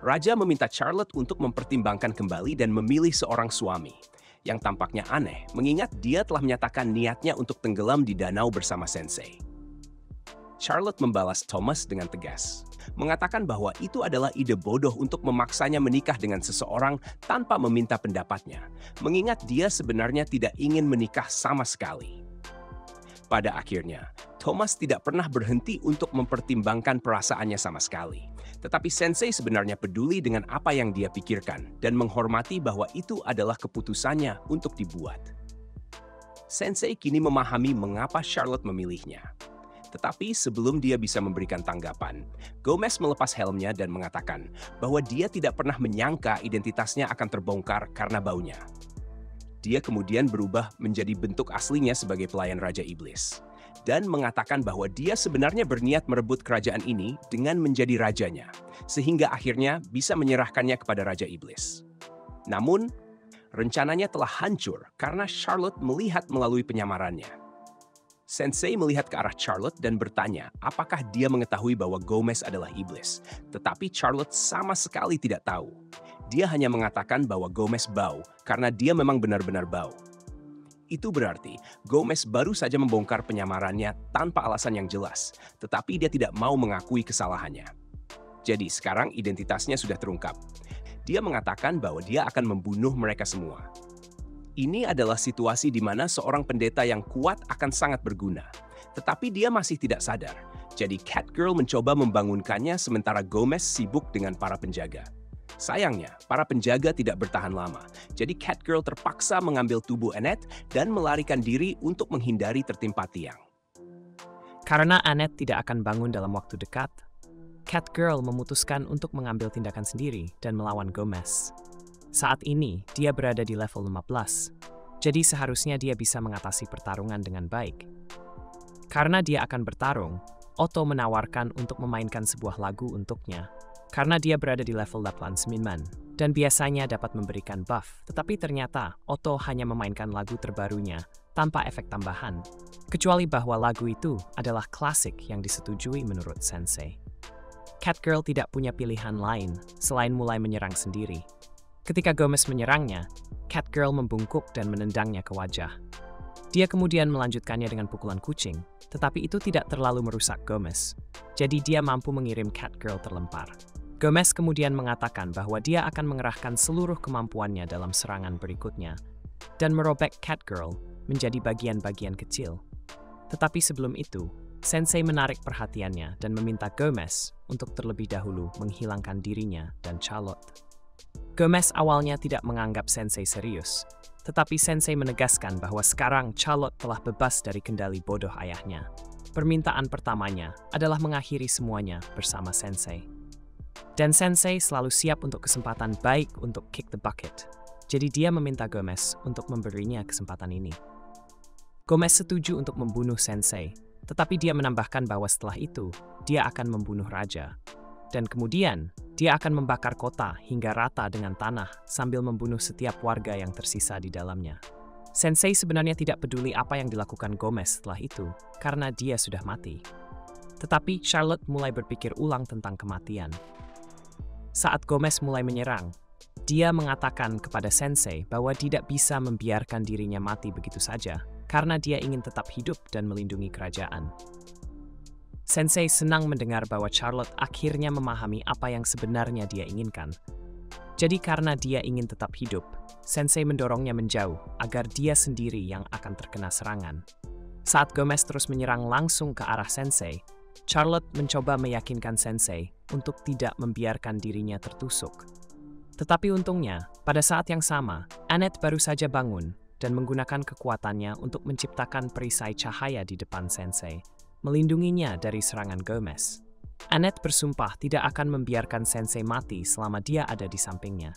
Raja meminta Charlotte untuk mempertimbangkan kembali dan memilih seorang suami, yang tampaknya aneh mengingat dia telah menyatakan niatnya untuk tenggelam di danau bersama Sensei. Charlotte membalas Thomas dengan tegas, mengatakan bahwa itu adalah ide bodoh untuk memaksanya menikah dengan seseorang tanpa meminta pendapatnya, mengingat dia sebenarnya tidak ingin menikah sama sekali. Pada akhirnya, Thomas tidak pernah berhenti untuk mempertimbangkan perasaannya sama sekali. Tetapi Sensei sebenarnya peduli dengan apa yang dia pikirkan dan menghormati bahwa itu adalah keputusannya untuk dibuat. Sensei kini memahami mengapa Charlotte memilihnya. Tetapi sebelum dia bisa memberikan tanggapan, Gomez melepas helmnya dan mengatakan bahwa dia tidak pernah menyangka identitasnya akan terbongkar karena baunya. Dia kemudian berubah menjadi bentuk aslinya sebagai pelayan Raja Iblis, dan mengatakan bahwa dia sebenarnya berniat merebut kerajaan ini dengan menjadi rajanya, sehingga akhirnya bisa menyerahkannya kepada Raja Iblis. Namun, rencananya telah hancur karena Charlotte melihat melalui penyamarannya. Sensei melihat ke arah Charlotte dan bertanya apakah dia mengetahui bahwa Gomez adalah iblis. Tetapi Charlotte sama sekali tidak tahu. Dia hanya mengatakan bahwa Gomez bau karena dia memang benar-benar bau. Itu berarti Gomez baru saja membongkar penyamarannya tanpa alasan yang jelas, tetapi dia tidak mau mengakui kesalahannya. Jadi sekarang identitasnya sudah terungkap. Dia mengatakan bahwa dia akan membunuh mereka semua. Ini adalah situasi di mana seorang pendeta yang kuat akan sangat berguna. Tetapi dia masih tidak sadar. Jadi Catgirl mencoba membangunkannya sementara Gomez sibuk dengan para penjaga. Sayangnya, para penjaga tidak bertahan lama. Jadi Catgirl terpaksa mengambil tubuh Annette dan melarikan diri untuk menghindari tertimpa tiang. Karena Annette tidak akan bangun dalam waktu dekat, Catgirl memutuskan untuk mengambil tindakan sendiri dan melawan Gomez. Saat ini, dia berada di level 15, jadi seharusnya dia bisa mengatasi pertarungan dengan baik. Karena dia akan bertarung, Otto menawarkan untuk memainkan sebuah lagu untuknya. Karena dia berada di level 89, dan biasanya dapat memberikan buff, tetapi ternyata Otto hanya memainkan lagu terbarunya tanpa efek tambahan, kecuali bahwa lagu itu adalah klasik yang disetujui menurut Sensei. Catgirl tidak punya pilihan lain selain mulai menyerang sendiri. Ketika Gomez menyerangnya, Catgirl membungkuk dan menendangnya ke wajah. Dia kemudian melanjutkannya dengan pukulan kucing, tetapi itu tidak terlalu merusak Gomez. Jadi dia mampu mengirim Catgirl terlempar. Gomez kemudian mengatakan bahwa dia akan mengerahkan seluruh kemampuannya dalam serangan berikutnya dan merobek Catgirl menjadi bagian-bagian kecil. Tetapi sebelum itu, Sensei menarik perhatiannya dan meminta Gomez untuk terlebih dahulu menghilangkan dirinya dan Charlotte. Gomez awalnya tidak menganggap Sensei serius, tetapi Sensei menegaskan bahwa sekarang Charlotte telah bebas dari kendali bodoh ayahnya. Permintaan pertamanya adalah mengakhiri semuanya bersama Sensei. Dan Sensei selalu siap untuk kesempatan baik untuk kick the bucket. Jadi dia meminta Gomez untuk memberinya kesempatan ini. Gomez setuju untuk membunuh Sensei, tetapi dia menambahkan bahwa setelah itu, dia akan membunuh Raja. Dan kemudian, dia akan membakar kota hingga rata dengan tanah sambil membunuh setiap warga yang tersisa di dalamnya. Sensei sebenarnya tidak peduli apa yang dilakukan Gomez setelah itu, karena dia sudah mati. Tetapi Charlotte mulai berpikir ulang tentang kematian. Saat Gomez mulai menyerang, dia mengatakan kepada Sensei bahwa tidak bisa membiarkan dirinya mati begitu saja, karena dia ingin tetap hidup dan melindungi kerajaan. Sensei senang mendengar bahwa Charlotte akhirnya memahami apa yang sebenarnya dia inginkan. Jadi karena dia ingin tetap hidup, Sensei mendorongnya menjauh agar dia sendiri yang akan terkena serangan. Saat Gomez terus menyerang langsung ke arah Sensei, Charlotte mencoba meyakinkan Sensei untuk tidak membiarkan dirinya tertusuk. Tetapi untungnya, pada saat yang sama, Annette baru saja bangun dan menggunakan kekuatannya untuk menciptakan perisai cahaya di depan Sensei, melindunginya dari serangan Gomez. Annette bersumpah tidak akan membiarkan Sensei mati selama dia ada di sampingnya.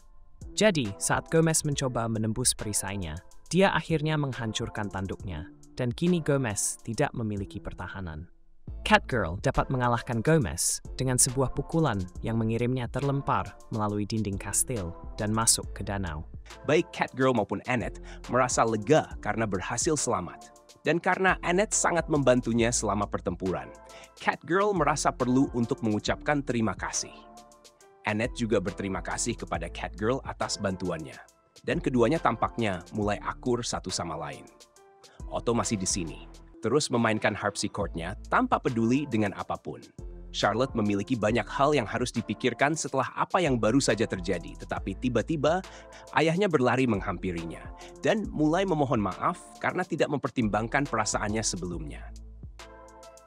Jadi, saat Gomez mencoba menembus perisainya, dia akhirnya menghancurkan tanduknya, dan kini Gomez tidak memiliki pertahanan. Catgirl dapat mengalahkan Gomez dengan sebuah pukulan yang mengirimnya terlempar melalui dinding kastil dan masuk ke danau. Baik Catgirl maupun Annette merasa lega karena berhasil selamat. Dan karena Annette sangat membantunya selama pertempuran, Catgirl merasa perlu untuk mengucapkan terima kasih. Annette juga berterima kasih kepada Catgirl atas bantuannya. Dan keduanya tampaknya mulai akur satu sama lain. Otto masih di sini, terus memainkan harpsichord-nya tanpa peduli dengan apapun. Charlotte memiliki banyak hal yang harus dipikirkan setelah apa yang baru saja terjadi, tetapi tiba-tiba ayahnya berlari menghampirinya dan mulai memohon maaf karena tidak mempertimbangkan perasaannya sebelumnya.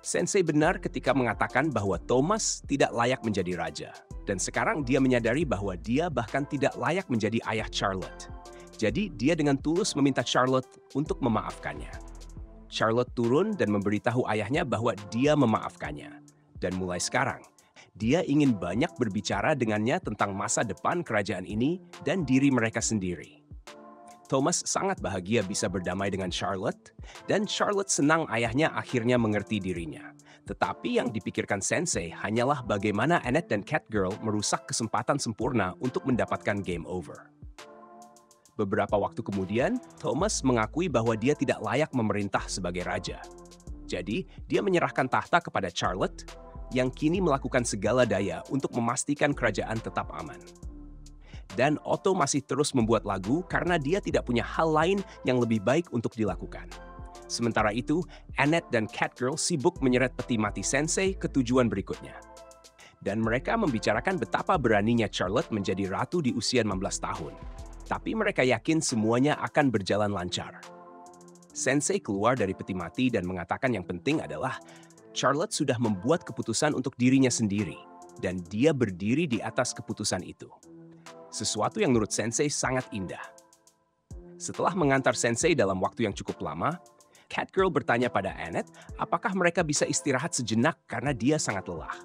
Sensei benar ketika mengatakan bahwa Thomas tidak layak menjadi raja, dan sekarang dia menyadari bahwa dia bahkan tidak layak menjadi ayah Charlotte. Jadi dia dengan tulus meminta Charlotte untuk memaafkannya. Charlotte turun dan memberitahu ayahnya bahwa dia memaafkannya. Dan mulai sekarang, dia ingin banyak berbicara dengannya tentang masa depan kerajaan ini dan diri mereka sendiri. Thomas sangat bahagia bisa berdamai dengan Charlotte, dan Charlotte senang ayahnya akhirnya mengerti dirinya. Tetapi yang dipikirkan Sensei hanyalah bagaimana Annette dan Catgirl merusak kesempatan sempurna untuk mendapatkan game over. Beberapa waktu kemudian, Thomas mengakui bahwa dia tidak layak memerintah sebagai raja. Jadi, dia menyerahkan tahta kepada Charlotte, yang kini melakukan segala daya untuk memastikan kerajaan tetap aman. Dan Otto masih terus membuat lagu karena dia tidak punya hal lain yang lebih baik untuk dilakukan. Sementara itu, Annette dan Catgirl sibuk menyeret peti mati Sensei ke tujuan berikutnya. Dan mereka membicarakan betapa beraninya Charlotte menjadi ratu di usia 16 tahun. Tapi mereka yakin semuanya akan berjalan lancar. Sensei keluar dari peti mati dan mengatakan yang penting adalah Charlotte sudah membuat keputusan untuk dirinya sendiri, dan dia berdiri di atas keputusan itu. sesuatu yang menurut Sensei sangat indah. Setelah mengantar Sensei dalam waktu yang cukup lama, Catgirl bertanya pada Annette apakah mereka bisa istirahat sejenak karena dia sangat lelah.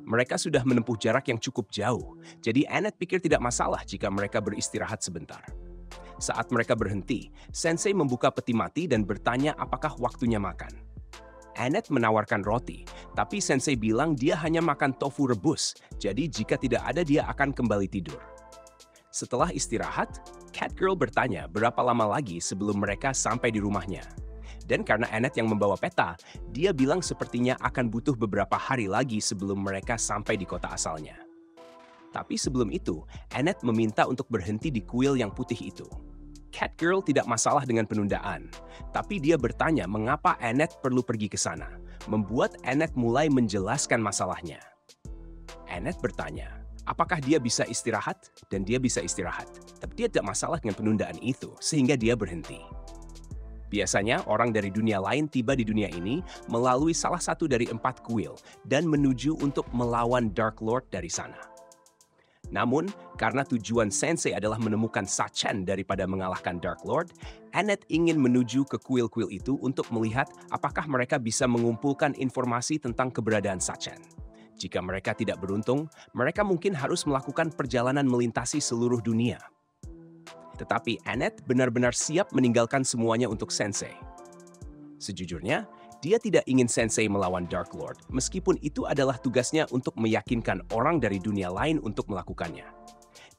Mereka sudah menempuh jarak yang cukup jauh, jadi Annette pikir tidak masalah jika mereka beristirahat sebentar. Saat mereka berhenti, Sensei membuka peti mati dan bertanya apakah waktunya makan. Annette menawarkan roti, tapi Sensei bilang dia hanya makan tofu rebus, jadi jika tidak ada dia akan kembali tidur. Setelah istirahat, Catgirl bertanya berapa lama lagi sebelum mereka sampai di rumahnya. Dan karena Annette yang membawa peta, dia bilang sepertinya akan butuh beberapa hari lagi sebelum mereka sampai di kota asalnya. Tapi sebelum itu, Annette meminta untuk berhenti di kuil yang putih itu. Catgirl tidak masalah dengan penundaan, tapi dia bertanya mengapa Annette perlu pergi ke sana, membuat Annette mulai menjelaskan masalahnya. Annette bertanya, apakah dia bisa istirahat? Dan dia bisa istirahat, tapi dia tidak masalah dengan penundaan itu, sehingga dia berhenti. Biasanya, orang dari dunia lain tiba di dunia ini melalui salah satu dari 4 kuil dan menuju untuk melawan Dark Lord dari sana. Namun, karena tujuan Sensei adalah menemukan Sachan daripada mengalahkan Dark Lord, Annette ingin menuju ke kuil-kuil itu untuk melihat apakah mereka bisa mengumpulkan informasi tentang keberadaan Sachan. Jika mereka tidak beruntung, mereka mungkin harus melakukan perjalanan melintasi seluruh dunia. Tetapi Annette benar-benar siap meninggalkan semuanya untuk Sensei. Sejujurnya, dia tidak ingin Sensei melawan Dark Lord, meskipun itu adalah tugasnya untuk meyakinkan orang dari dunia lain untuk melakukannya.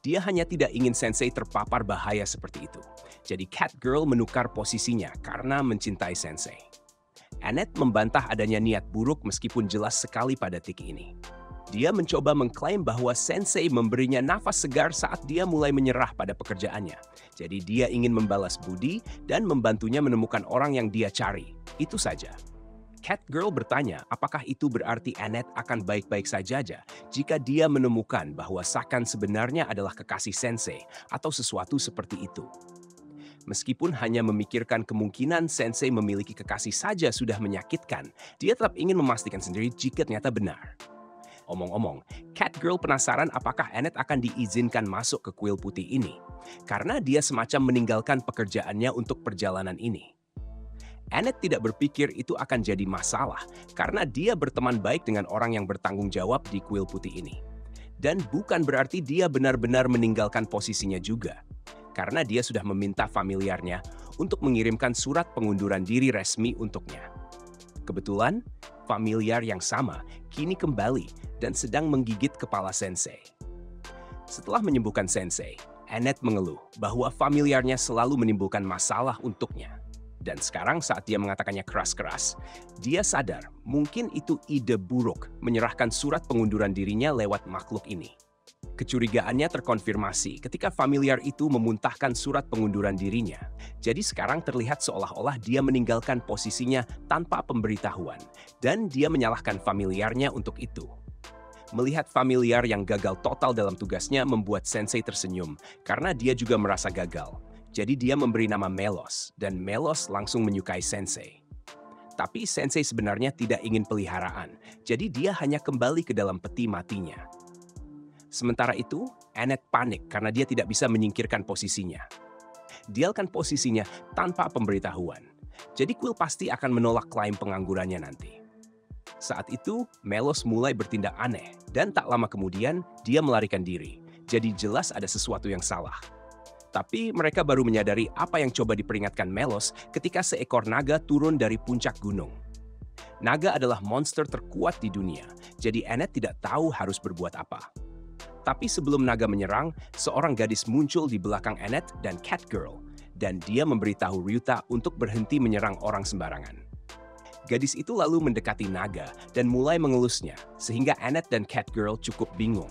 Dia hanya tidak ingin Sensei terpapar bahaya seperti itu. Jadi Catgirl menukar posisinya karena mencintai Sensei. Annette membantah adanya niat buruk meskipun jelas sekali pada titik ini. Dia mencoba mengklaim bahwa Sensei memberinya nafas segar saat dia mulai menyerah pada pekerjaannya. Jadi dia ingin membalas budi dan membantunya menemukan orang yang dia cari. Itu saja. Catgirl bertanya apakah itu berarti Annette akan baik-baik saja jika dia menemukan bahwa Sakan sebenarnya adalah kekasih Sensei atau sesuatu seperti itu. Meskipun hanya memikirkan kemungkinan Sensei memiliki kekasih saja sudah menyakitkan, dia tetap ingin memastikan sendiri jika ternyata benar. Omong-omong, Catgirl penasaran apakah Annette akan diizinkan masuk ke kuil putih ini, karena dia semacam meninggalkan pekerjaannya untuk perjalanan ini. Annette tidak berpikir itu akan jadi masalah, karena dia berteman baik dengan orang yang bertanggung jawab di kuil putih ini. Dan bukan berarti dia benar-benar meninggalkan posisinya juga, karena dia sudah meminta familiarnya untuk mengirimkan surat pengunduran diri resmi untuknya. Kebetulan, familiar yang sama kini kembali dan sedang menggigit kepala Sensei. Setelah menyembuhkan Sensei, Annette mengeluh bahwa familiarnya selalu menimbulkan masalah untuknya. Dan sekarang saat dia mengatakannya keras-keras, dia sadar mungkin itu ide buruk menyerahkan surat pengunduran dirinya lewat makhluk ini. Kecurigaannya terkonfirmasi ketika familiar itu memuntahkan surat pengunduran dirinya. Jadi sekarang terlihat seolah-olah dia meninggalkan posisinya tanpa pemberitahuan, dan dia menyalahkan familiarnya untuk itu. Melihat familiar yang gagal total dalam tugasnya membuat Sensei tersenyum karena dia juga merasa gagal. Jadi dia memberi nama Melos, dan Melos langsung menyukai Sensei. Tapi Sensei sebenarnya tidak ingin peliharaan, jadi dia hanya kembali ke dalam peti matinya. Sementara itu, Annette panik karena dia tidak bisa menyingkirkan posisinya. Dialkan posisinya tanpa pemberitahuan. Jadi kuil pasti akan menolak klaim penganggurannya nanti. Saat itu, Melos mulai bertindak aneh, dan tak lama kemudian dia melarikan diri. Jadi jelas ada sesuatu yang salah. Tapi mereka baru menyadari apa yang coba diperingatkan Melos ketika seekor naga turun dari puncak gunung. Naga adalah monster terkuat di dunia, jadi Annette tidak tahu harus berbuat apa. Tapi sebelum naga menyerang, seorang gadis muncul di belakang Annette dan Catgirl, dan dia memberitahu Ryuta untuk berhenti menyerang orang sembarangan. Gadis itu lalu mendekati naga dan mulai mengelusnya, sehingga Annette dan Catgirl cukup bingung.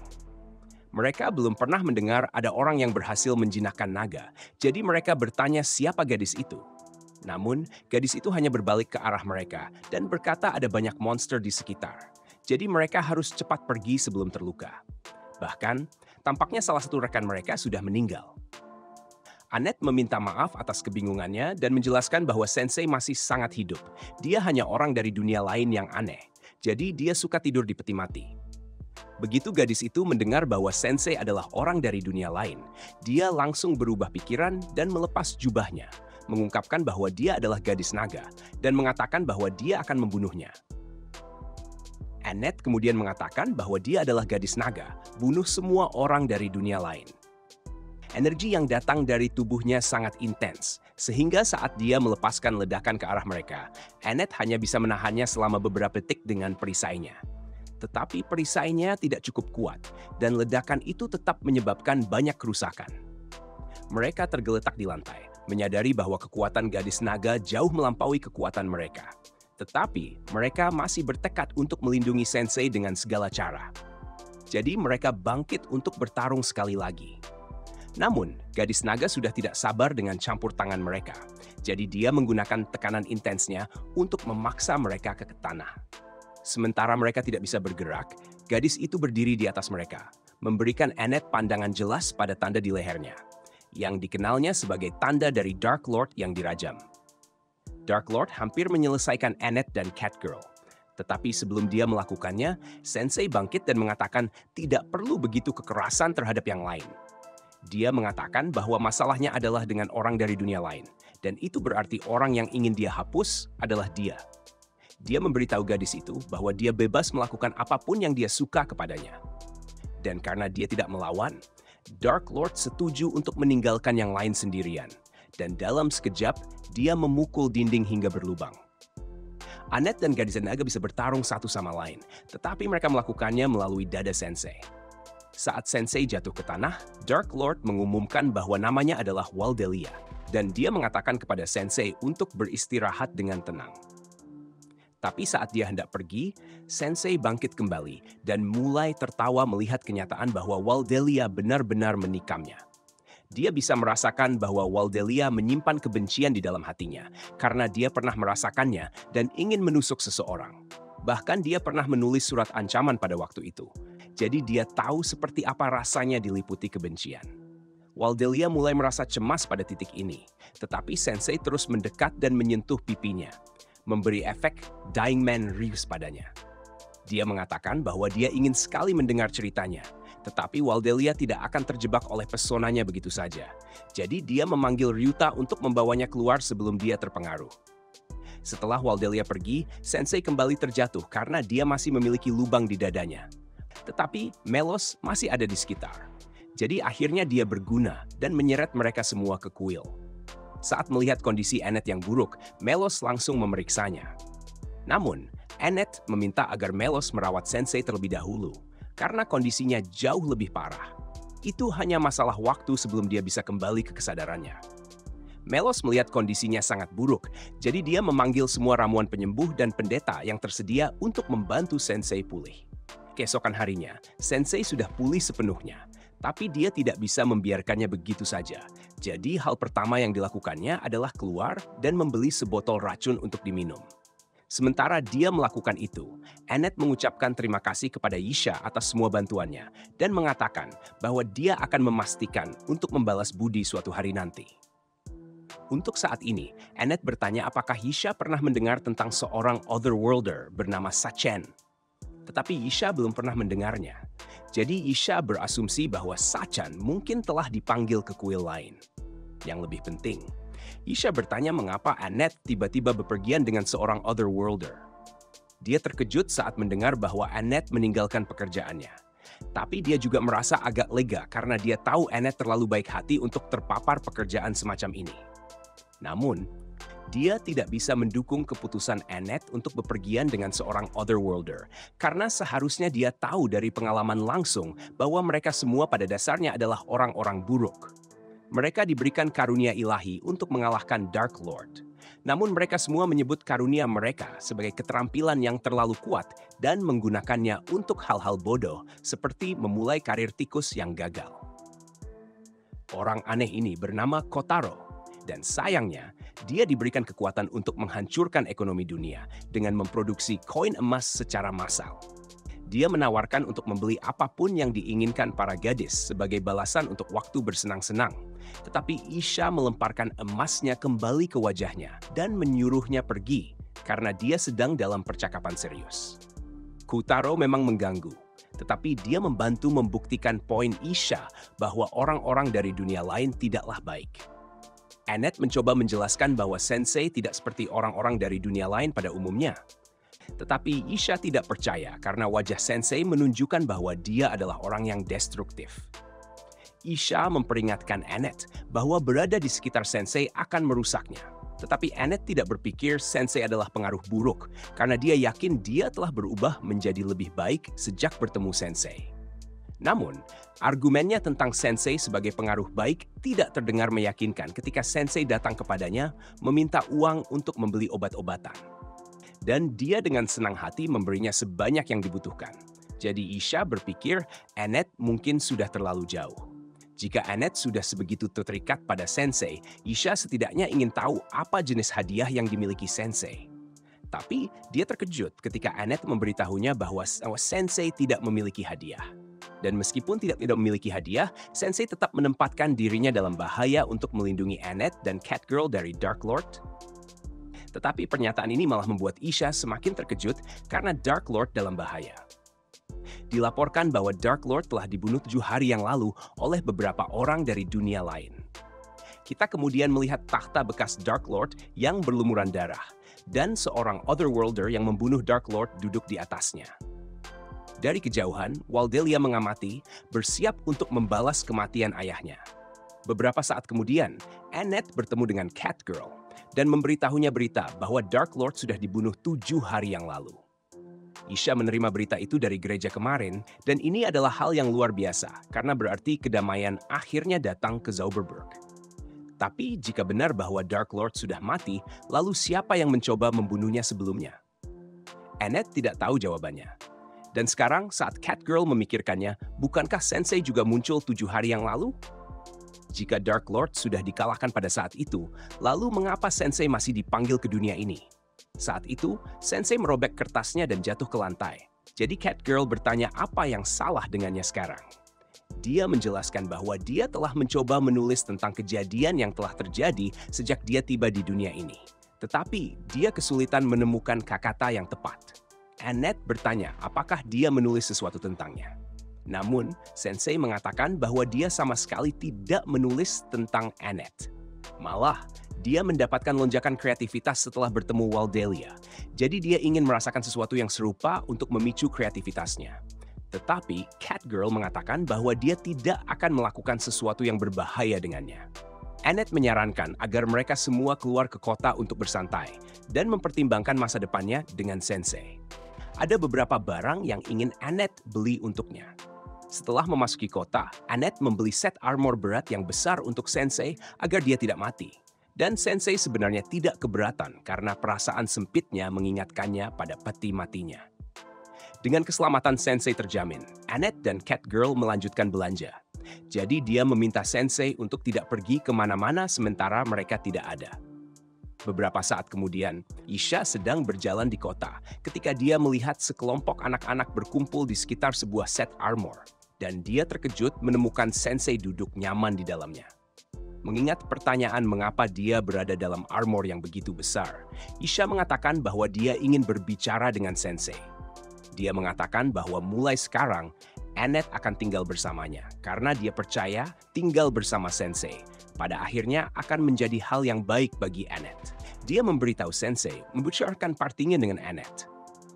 Mereka belum pernah mendengar ada orang yang berhasil menjinakkan naga, jadi mereka bertanya siapa gadis itu. Namun, gadis itu hanya berbalik ke arah mereka dan berkata ada banyak monster di sekitar. Jadi mereka harus cepat pergi sebelum terluka. Bahkan, tampaknya salah satu rekan mereka sudah meninggal. Annette meminta maaf atas kebingungannya dan menjelaskan bahwa Sensei masih sangat hidup. Dia hanya orang dari dunia lain yang aneh, jadi dia suka tidur di peti mati. Begitu gadis itu mendengar bahwa Sensei adalah orang dari dunia lain, dia langsung berubah pikiran dan melepas jubahnya, mengungkapkan bahwa dia adalah gadis naga dan mengatakan bahwa dia akan membunuhnya. Annette kemudian mengatakan bahwa dia adalah gadis naga, bunuh semua orang dari dunia lain. Energi yang datang dari tubuhnya sangat intens, sehingga saat dia melepaskan ledakan ke arah mereka, Annette hanya bisa menahannya selama beberapa detik dengan perisainya. Tetapi perisainya tidak cukup kuat, dan ledakan itu tetap menyebabkan banyak kerusakan. Mereka tergeletak di lantai, menyadari bahwa kekuatan gadis naga jauh melampaui kekuatan mereka. Tetapi mereka masih bertekad untuk melindungi Sensei dengan segala cara. Jadi mereka bangkit untuk bertarung sekali lagi. Namun, gadis naga sudah tidak sabar dengan campur tangan mereka. Jadi dia menggunakan tekanan intensnya untuk memaksa mereka ke tanah. Sementara mereka tidak bisa bergerak, gadis itu berdiri di atas mereka, memberikan Annette pandangan jelas pada tanda di lehernya, yang dikenalnya sebagai tanda dari Dark Lord yang dirajam. Dark Lord hampir menyelesaikan Annette dan Catgirl. Tetapi sebelum dia melakukannya, Sensei bangkit dan mengatakan tidak perlu begitu kekerasan terhadap yang lain. Dia mengatakan bahwa masalahnya adalah dengan orang dari dunia lain, dan itu berarti orang yang ingin dia hapus adalah dia. Dia memberitahu gadis itu bahwa dia bebas melakukan apapun yang dia suka kepadanya. Dan karena dia tidak melawan, Dark Lord setuju untuk meninggalkan yang lain sendirian. Dan dalam sekejap, dia memukul dinding hingga berlubang. Annette dan gadis naga bisa bertarung satu sama lain, tetapi mereka melakukannya melalui dada Sensei. Saat Sensei jatuh ke tanah, Dark Lord mengumumkan bahwa namanya adalah Waldelia, dan dia mengatakan kepada Sensei untuk beristirahat dengan tenang. Tapi saat dia hendak pergi, Sensei bangkit kembali dan mulai tertawa melihat kenyataan bahwa Waldelia benar-benar menikamnya. Dia bisa merasakan bahwa Waldelia menyimpan kebencian di dalam hatinya karena dia pernah merasakannya dan ingin menusuk seseorang. Bahkan dia pernah menulis surat ancaman pada waktu itu. Jadi dia tahu seperti apa rasanya diliputi kebencian. Waldelia mulai merasa cemas pada titik ini, tetapi Sensei terus mendekat dan menyentuh pipinya, memberi efek Dying Man Reeves padanya. Dia mengatakan bahwa dia ingin sekali mendengar ceritanya, tetapi Waldelia tidak akan terjebak oleh pesonanya begitu saja. Jadi dia memanggil Ryuta untuk membawanya keluar sebelum dia terpengaruh. Setelah Waldelia pergi, Sensei kembali terjatuh karena dia masih memiliki lubang di dadanya. Tetapi Melos masih ada di sekitar. Jadi akhirnya dia berguna dan menyeret mereka semua ke kuil. Saat melihat kondisi Annette yang buruk, Melos langsung memeriksanya. Namun, Annette meminta agar Melos merawat Sensei terlebih dahulu, karena kondisinya jauh lebih parah. Itu hanya masalah waktu sebelum dia bisa kembali ke kesadarannya. Melos melihat kondisinya sangat buruk, jadi dia memanggil semua ramuan penyembuh dan pendeta yang tersedia untuk membantu Sensei pulih. Keesokan harinya, Sensei sudah pulih sepenuhnya, tapi dia tidak bisa membiarkannya begitu saja. Jadi hal pertama yang dilakukannya adalah keluar dan membeli sebotol racun untuk diminum. Sementara dia melakukan itu, Annette mengucapkan terima kasih kepada Yisha atas semua bantuannya dan mengatakan bahwa dia akan memastikan untuk membalas budi suatu hari nanti. Untuk saat ini, Annette bertanya apakah Yisha pernah mendengar tentang seorang Otherworlder bernama Sachen. Tetapi Yisha belum pernah mendengarnya. Jadi Yisha berasumsi bahwa Sachan mungkin telah dipanggil ke kuil lain. Yang lebih penting, Yisha bertanya mengapa Annette tiba-tiba bepergian dengan seorang Otherworlder. Dia terkejut saat mendengar bahwa Annette meninggalkan pekerjaannya. Tapi dia juga merasa agak lega karena dia tahu Annette terlalu baik hati untuk terpapar pekerjaan semacam ini. Namun, dia tidak bisa mendukung keputusan Annette untuk bepergian dengan seorang Otherworlder karena seharusnya dia tahu dari pengalaman langsung bahwa mereka semua pada dasarnya adalah orang-orang buruk. Mereka diberikan karunia ilahi untuk mengalahkan Dark Lord. Namun mereka semua menyebut karunia mereka sebagai keterampilan yang terlalu kuat dan menggunakannya untuk hal-hal bodoh seperti memulai karir tikus yang gagal. Orang aneh ini bernama Kotaro. Dan sayangnya, dia diberikan kekuatan untuk menghancurkan ekonomi dunia dengan memproduksi koin emas secara massal. Dia menawarkan untuk membeli apapun yang diinginkan para gadis sebagai balasan untuk waktu bersenang-senang. Tetapi Isha melemparkan emasnya kembali ke wajahnya dan menyuruhnya pergi karena dia sedang dalam percakapan serius. Kotaro memang mengganggu, tetapi dia membantu membuktikan poin Isha bahwa orang-orang dari dunia lain tidaklah baik. Annette mencoba menjelaskan bahwa Sensei tidak seperti orang-orang dari dunia lain pada umumnya. Tetapi Isha tidak percaya karena wajah Sensei menunjukkan bahwa dia adalah orang yang destruktif. Isha memperingatkan Annette bahwa berada di sekitar Sensei akan merusaknya. Tetapi Annette tidak berpikir Sensei adalah pengaruh buruk karena dia yakin dia telah berubah menjadi lebih baik sejak bertemu Sensei. Namun, argumennya tentang Sensei sebagai pengaruh baik tidak terdengar meyakinkan ketika Sensei datang kepadanya meminta uang untuk membeli obat-obatan. Dan dia dengan senang hati memberinya sebanyak yang dibutuhkan. Jadi Isha berpikir Annette mungkin sudah terlalu jauh. Jika Annette sudah sebegitu terikat pada Sensei, Isha setidaknya ingin tahu apa jenis hadiah yang dimiliki Sensei. Tapi dia terkejut ketika Annette memberitahunya bahwa Sensei tidak memiliki hadiah. Dan meskipun tidak memiliki hadiah, Sensei tetap menempatkan dirinya dalam bahaya untuk melindungi Annette dan Catgirl dari Dark Lord. Tetapi pernyataan ini malah membuat Isha semakin terkejut karena Dark Lord dalam bahaya. Dilaporkan bahwa Dark Lord telah dibunuh 7 hari yang lalu oleh beberapa orang dari dunia lain. Kita kemudian melihat takhta bekas Dark Lord yang berlumuran darah, dan seorang Otherworlder yang membunuh Dark Lord duduk di atasnya. Dari kejauhan, Waldelia mengamati, bersiap untuk membalas kematian ayahnya. Beberapa saat kemudian, Annette bertemu dengan Catgirl dan memberitahunya berita bahwa Dark Lord sudah dibunuh 7 hari yang lalu. Isha menerima berita itu dari gereja kemarin, dan ini adalah hal yang luar biasa karena berarti kedamaian akhirnya datang ke Zauberberg. Tapi jika benar bahwa Dark Lord sudah mati, lalu siapa yang mencoba membunuhnya sebelumnya? Annette tidak tahu jawabannya. Dan sekarang saat Catgirl memikirkannya, bukankah Sensei juga muncul 7 hari yang lalu? Jika Dark Lord sudah dikalahkan pada saat itu, lalu mengapa Sensei masih dipanggil ke dunia ini? Saat itu, Sensei merobek kertasnya dan jatuh ke lantai. Jadi Catgirl bertanya apa yang salah dengannya sekarang. Dia menjelaskan bahwa dia telah mencoba menulis tentang kejadian yang telah terjadi sejak dia tiba di dunia ini. Tetapi dia kesulitan menemukan kata-kata yang tepat. Annette bertanya apakah dia menulis sesuatu tentangnya. Namun, Sensei mengatakan bahwa dia sama sekali tidak menulis tentang Annette. Malah, dia mendapatkan lonjakan kreativitas setelah bertemu Waldelia. Jadi dia ingin merasakan sesuatu yang serupa untuk memicu kreativitasnya. Tetapi Catgirl mengatakan bahwa dia tidak akan melakukan sesuatu yang berbahaya dengannya. Annette menyarankan agar mereka semua keluar ke kota untuk bersantai dan mempertimbangkan masa depannya dengan Sensei. Ada beberapa barang yang ingin Annette beli untuknya. Setelah memasuki kota, Annette membeli set armor berat yang besar untuk Sensei agar dia tidak mati. Dan Sensei sebenarnya tidak keberatan karena perasaan sempitnya mengingatkannya pada peti matinya. Dengan keselamatan Sensei terjamin, Annette dan Catgirl melanjutkan belanja. Jadi dia meminta Sensei untuk tidak pergi kemana-mana sementara mereka tidak ada. Beberapa saat kemudian, Isha sedang berjalan di kota ketika dia melihat sekelompok anak-anak berkumpul di sekitar sebuah set armor. Dan dia terkejut menemukan Sensei duduk nyaman di dalamnya. Mengingat pertanyaan mengapa dia berada dalam armor yang begitu besar, Isha mengatakan bahwa dia ingin berbicara dengan Sensei. Dia mengatakan bahwa mulai sekarang, Annette akan tinggal bersamanya karena dia percaya tinggal bersama Sensei pada akhirnya akan menjadi hal yang baik bagi Annette. Dia memberitahu Sensei membicarakan partinya dengan Annette.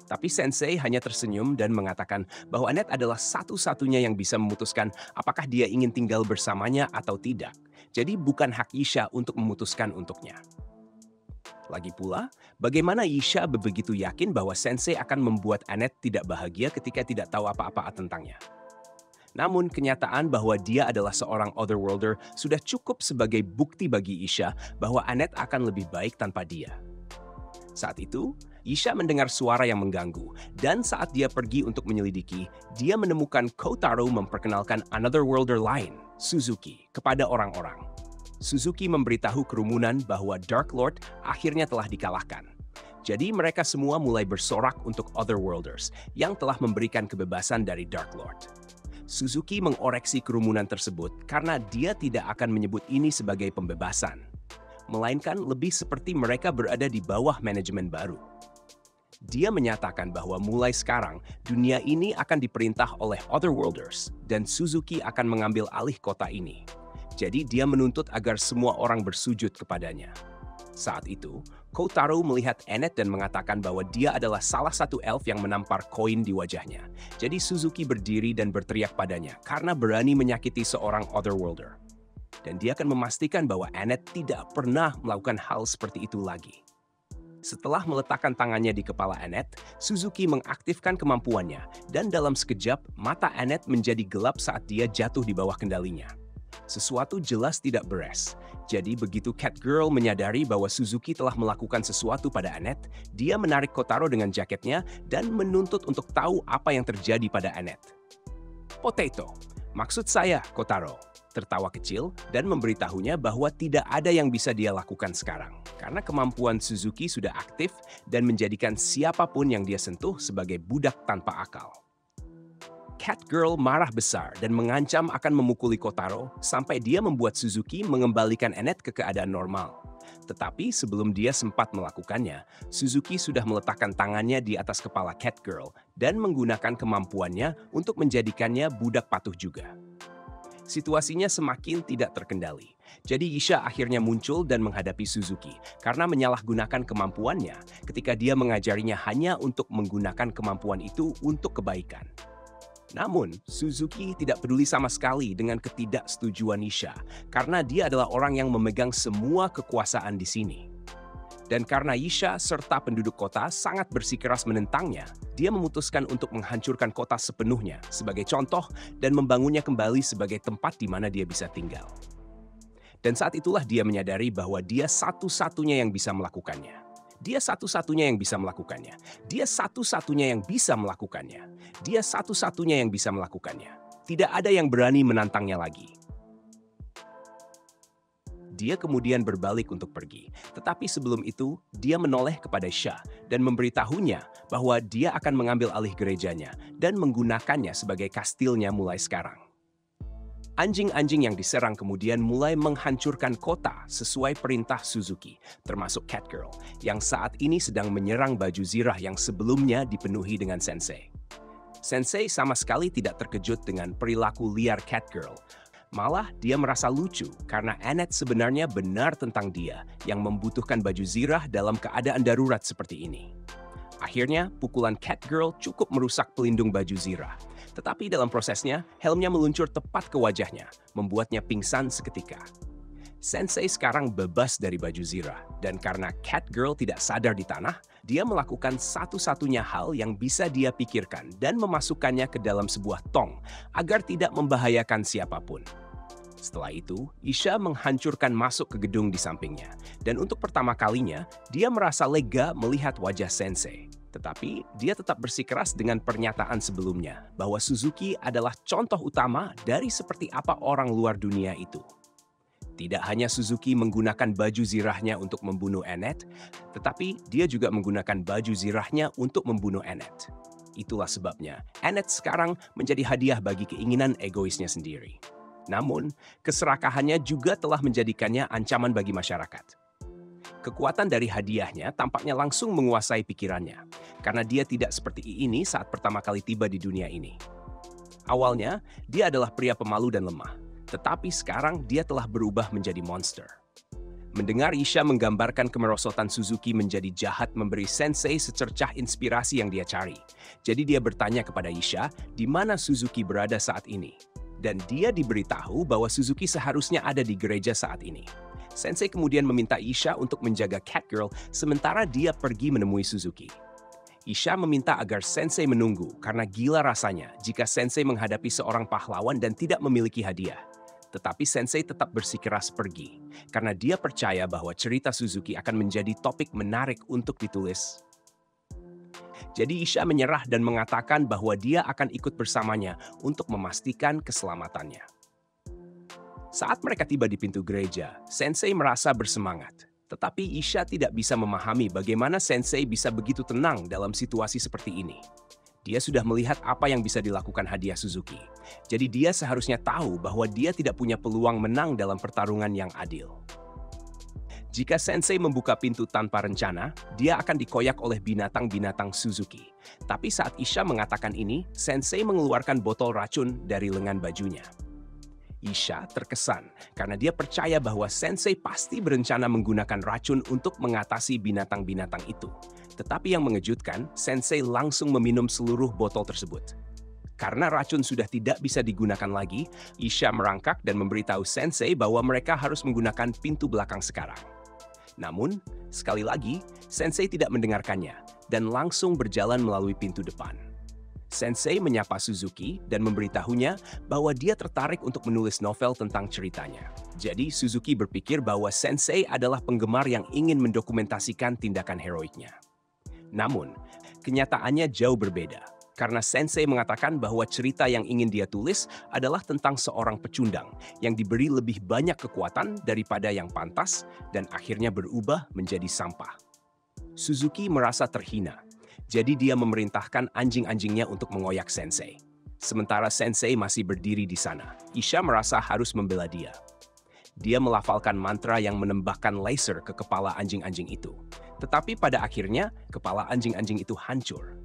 Tapi Sensei hanya tersenyum dan mengatakan bahwa Annette adalah satu-satunya yang bisa memutuskan apakah dia ingin tinggal bersamanya atau tidak. Jadi bukan hak Isha untuk memutuskan untuknya. Lagi pula, bagaimana Isha begitu yakin bahwa Sensei akan membuat Annette tidak bahagia ketika tidak tahu apa-apa tentangnya. Namun kenyataan bahwa dia adalah seorang Otherworlder sudah cukup sebagai bukti bagi Isha bahwa Annette akan lebih baik tanpa dia. Saat itu, Isha mendengar suara yang mengganggu, dan saat dia pergi untuk menyelidiki, dia menemukan Kotaro memperkenalkan Anotherworlder lain, Suzuki, kepada orang-orang. Suzuki memberitahu kerumunan bahwa Dark Lord akhirnya telah dikalahkan. Jadi mereka semua mulai bersorak untuk Otherworlders yang telah memberikan kebebasan dari Dark Lord. Suzuki mengoreksi kerumunan tersebut karena dia tidak akan menyebut ini sebagai pembebasan, melainkan lebih seperti mereka berada di bawah manajemen baru. Dia menyatakan bahwa mulai sekarang, dunia ini akan diperintah oleh Otherworlders dan Suzuki akan mengambil alih kota ini. Jadi dia menuntut agar semua orang bersujud kepadanya. Saat itu, Kotaro melihat Annette dan mengatakan bahwa dia adalah salah satu elf yang menampar koin di wajahnya. Jadi Suzuki berdiri dan berteriak padanya karena berani menyakiti seorang Otherworlder. Dan dia akan memastikan bahwa Annette tidak pernah melakukan hal seperti itu lagi. Setelah meletakkan tangannya di kepala Annette, Suzuki mengaktifkan kemampuannya dan dalam sekejap mata Annette menjadi gelap saat dia jatuh di bawah kendalinya. Sesuatu jelas tidak beres. Jadi begitu Catgirl menyadari bahwa Suzuki telah melakukan sesuatu pada Annette, dia menarik Kotaro dengan jaketnya dan menuntut untuk tahu apa yang terjadi pada Annette. Potato, maksud saya Kotaro, tertawa kecil dan memberitahunya bahwa tidak ada yang bisa dia lakukan sekarang. Karena kemampuan Suzuki sudah aktif dan menjadikan siapapun yang dia sentuh sebagai budak tanpa akal. Catgirl marah besar dan mengancam akan memukuli Kotaro sampai dia membuat Suzuki mengembalikan Annette ke keadaan normal. Tetapi sebelum dia sempat melakukannya, Suzuki sudah meletakkan tangannya di atas kepala Catgirl dan menggunakan kemampuannya untuk menjadikannya budak patuh juga. Situasinya semakin tidak terkendali. Jadi Isha akhirnya muncul dan menghadapi Suzuki karena menyalahgunakan kemampuannya ketika dia mengajarinya hanya untuk menggunakan kemampuan itu untuk kebaikan. Namun, Suzuki tidak peduli sama sekali dengan ketidaksetujuan Isha karena dia adalah orang yang memegang semua kekuasaan di sini. Dan karena Isha serta penduduk kota sangat bersikeras menentangnya, dia memutuskan untuk menghancurkan kota sepenuhnya sebagai contoh dan membangunnya kembali sebagai tempat di mana dia bisa tinggal. Dan saat itulah dia menyadari bahwa dia satu-satunya yang bisa melakukannya. Dia satu-satunya yang bisa melakukannya. Dia satu-satunya yang bisa melakukannya. Dia satu-satunya yang bisa melakukannya. Tidak ada yang berani menantangnya lagi. Dia kemudian berbalik untuk pergi. Tetapi sebelum itu, dia menoleh kepada Shah dan memberitahunya bahwa dia akan mengambil alih gerejanya dan menggunakannya sebagai kastilnya mulai sekarang. Anjing-anjing yang diserang kemudian mulai menghancurkan kota sesuai perintah Suzuki, termasuk Catgirl, yang saat ini sedang menyerang baju zirah yang sebelumnya dipenuhi dengan Sensei. Sensei sama sekali tidak terkejut dengan perilaku liar Catgirl. Malah dia merasa lucu karena Annette sebenarnya benar tentang dia yang membutuhkan baju zirah dalam keadaan darurat seperti ini. Akhirnya, pukulan Catgirl cukup merusak pelindung baju zirah. Tetapi dalam prosesnya, helmnya meluncur tepat ke wajahnya, membuatnya pingsan seketika. Sensei sekarang bebas dari baju zirah, dan karena Catgirl tidak sadar di tanah, dia melakukan satu-satunya hal yang bisa dia pikirkan dan memasukkannya ke dalam sebuah tong agar tidak membahayakan siapapun. Setelah itu, Isha menghancurkan masuk ke gedung di sampingnya, dan untuk pertama kalinya, dia merasa lega melihat wajah Sensei. Tetapi, dia tetap bersikeras dengan pernyataan sebelumnya bahwa Suzuki adalah contoh utama dari seperti apa orang luar dunia itu. Tidak hanya Suzuki menggunakan baju zirahnya untuk membunuh Annette, tetapi dia juga menggunakan baju zirahnya untuk membunuh Annette. Itulah sebabnya Annette sekarang menjadi hadiah bagi keinginan egoisnya sendiri. Namun, keserakahannya juga telah menjadikannya ancaman bagi masyarakat. Kekuatan dari hadiahnya tampaknya langsung menguasai pikirannya, karena dia tidak seperti ini saat pertama kali tiba di dunia ini. Awalnya, dia adalah pria pemalu dan lemah, tetapi sekarang dia telah berubah menjadi monster. Mendengar Isha menggambarkan kemerosotan Suzuki menjadi jahat memberi Sensei secercah inspirasi yang dia cari. Jadi dia bertanya kepada Isha di mana Suzuki berada saat ini. Dan dia diberitahu bahwa Suzuki seharusnya ada di gereja saat ini. Sensei kemudian meminta Isha untuk menjaga Catgirl sementara dia pergi menemui Suzuki. Isha meminta agar Sensei menunggu karena gila rasanya jika Sensei menghadapi seorang pahlawan dan tidak memiliki hadiah. Tetapi Sensei tetap bersikeras pergi karena dia percaya bahwa cerita Suzuki akan menjadi topik menarik untuk ditulis. Jadi Isha menyerah dan mengatakan bahwa dia akan ikut bersamanya untuk memastikan keselamatannya. Saat mereka tiba di pintu gereja, Sensei merasa bersemangat. Tetapi Isha tidak bisa memahami bagaimana Sensei bisa begitu tenang dalam situasi seperti ini. Dia sudah melihat apa yang bisa dilakukan hadiah Suzuki. Jadi dia seharusnya tahu bahwa dia tidak punya peluang menang dalam pertarungan yang adil. Jika Sensei membuka pintu tanpa rencana, dia akan dikoyak oleh binatang-binatang Suzuki. Tapi saat Isha mengatakan ini, Sensei mengeluarkan botol racun dari lengan bajunya. Isha terkesan karena dia percaya bahwa Sensei pasti berencana menggunakan racun untuk mengatasi binatang-binatang itu. Tetapi yang mengejutkan, Sensei langsung meminum seluruh botol tersebut. Karena racun sudah tidak bisa digunakan lagi, Isha merangkak dan memberitahu Sensei bahwa mereka harus menggunakan pintu belakang sekarang. Namun, sekali lagi, Sensei tidak mendengarkannya dan langsung berjalan melalui pintu depan. Sensei menyapa Suzuki dan memberitahunya bahwa dia tertarik untuk menulis novel tentang ceritanya. Jadi, Suzuki berpikir bahwa Sensei adalah penggemar yang ingin mendokumentasikan tindakan heroiknya. Namun, kenyataannya jauh berbeda. Karena Sensei mengatakan bahwa cerita yang ingin dia tulis adalah tentang seorang pecundang yang diberi lebih banyak kekuatan daripada yang pantas dan akhirnya berubah menjadi sampah. Suzuki merasa terhina, jadi dia memerintahkan anjing-anjingnya untuk mengoyak Sensei. Sementara Sensei masih berdiri di sana, Isha merasa harus membela dia. Dia melafalkan mantra yang menembakkan laser ke kepala anjing-anjing itu. Tetapi pada akhirnya, kepala anjing-anjing itu hancur.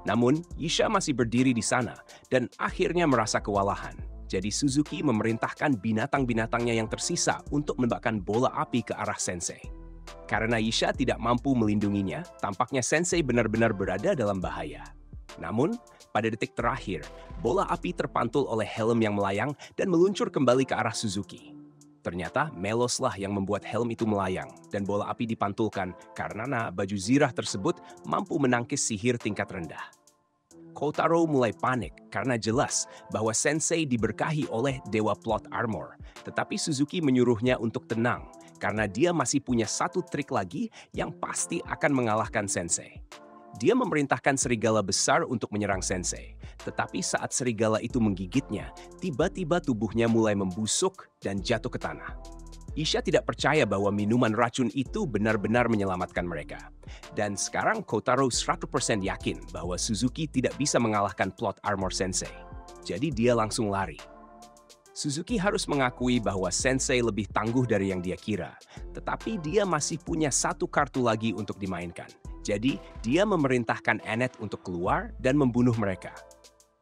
Namun, Isha masih berdiri di sana dan akhirnya merasa kewalahan. Jadi Suzuki memerintahkan binatang-binatangnya yang tersisa untuk menembakkan bola api ke arah Sensei. Karena Isha tidak mampu melindunginya, tampaknya Sensei benar-benar berada dalam bahaya. Namun, pada detik terakhir, bola api terpantul oleh helm yang melayang dan meluncur kembali ke arah Suzuki. Ternyata Meloslah yang membuat helm itu melayang dan bola api dipantulkan karena baju zirah tersebut mampu menangkis sihir tingkat rendah. Kotaro mulai panik karena jelas bahwa Sensei diberkahi oleh Dewa Plot Armor. Tetapi Suzuki menyuruhnya untuk tenang karena dia masih punya satu trik lagi yang pasti akan mengalahkan Sensei. Dia memerintahkan serigala besar untuk menyerang Sensei. Tetapi saat serigala itu menggigitnya, tiba-tiba tubuhnya mulai membusuk dan jatuh ke tanah. Isha tidak percaya bahwa minuman racun itu benar-benar menyelamatkan mereka. Dan sekarang Kotaro 100% yakin bahwa Suzuki tidak bisa mengalahkan Plot Armor Sensei. Jadi dia langsung lari. Suzuki harus mengakui bahwa Sensei lebih tangguh dari yang dia kira. Tetapi dia masih punya satu kartu lagi untuk dimainkan. Jadi, dia memerintahkan Annette untuk keluar dan membunuh mereka.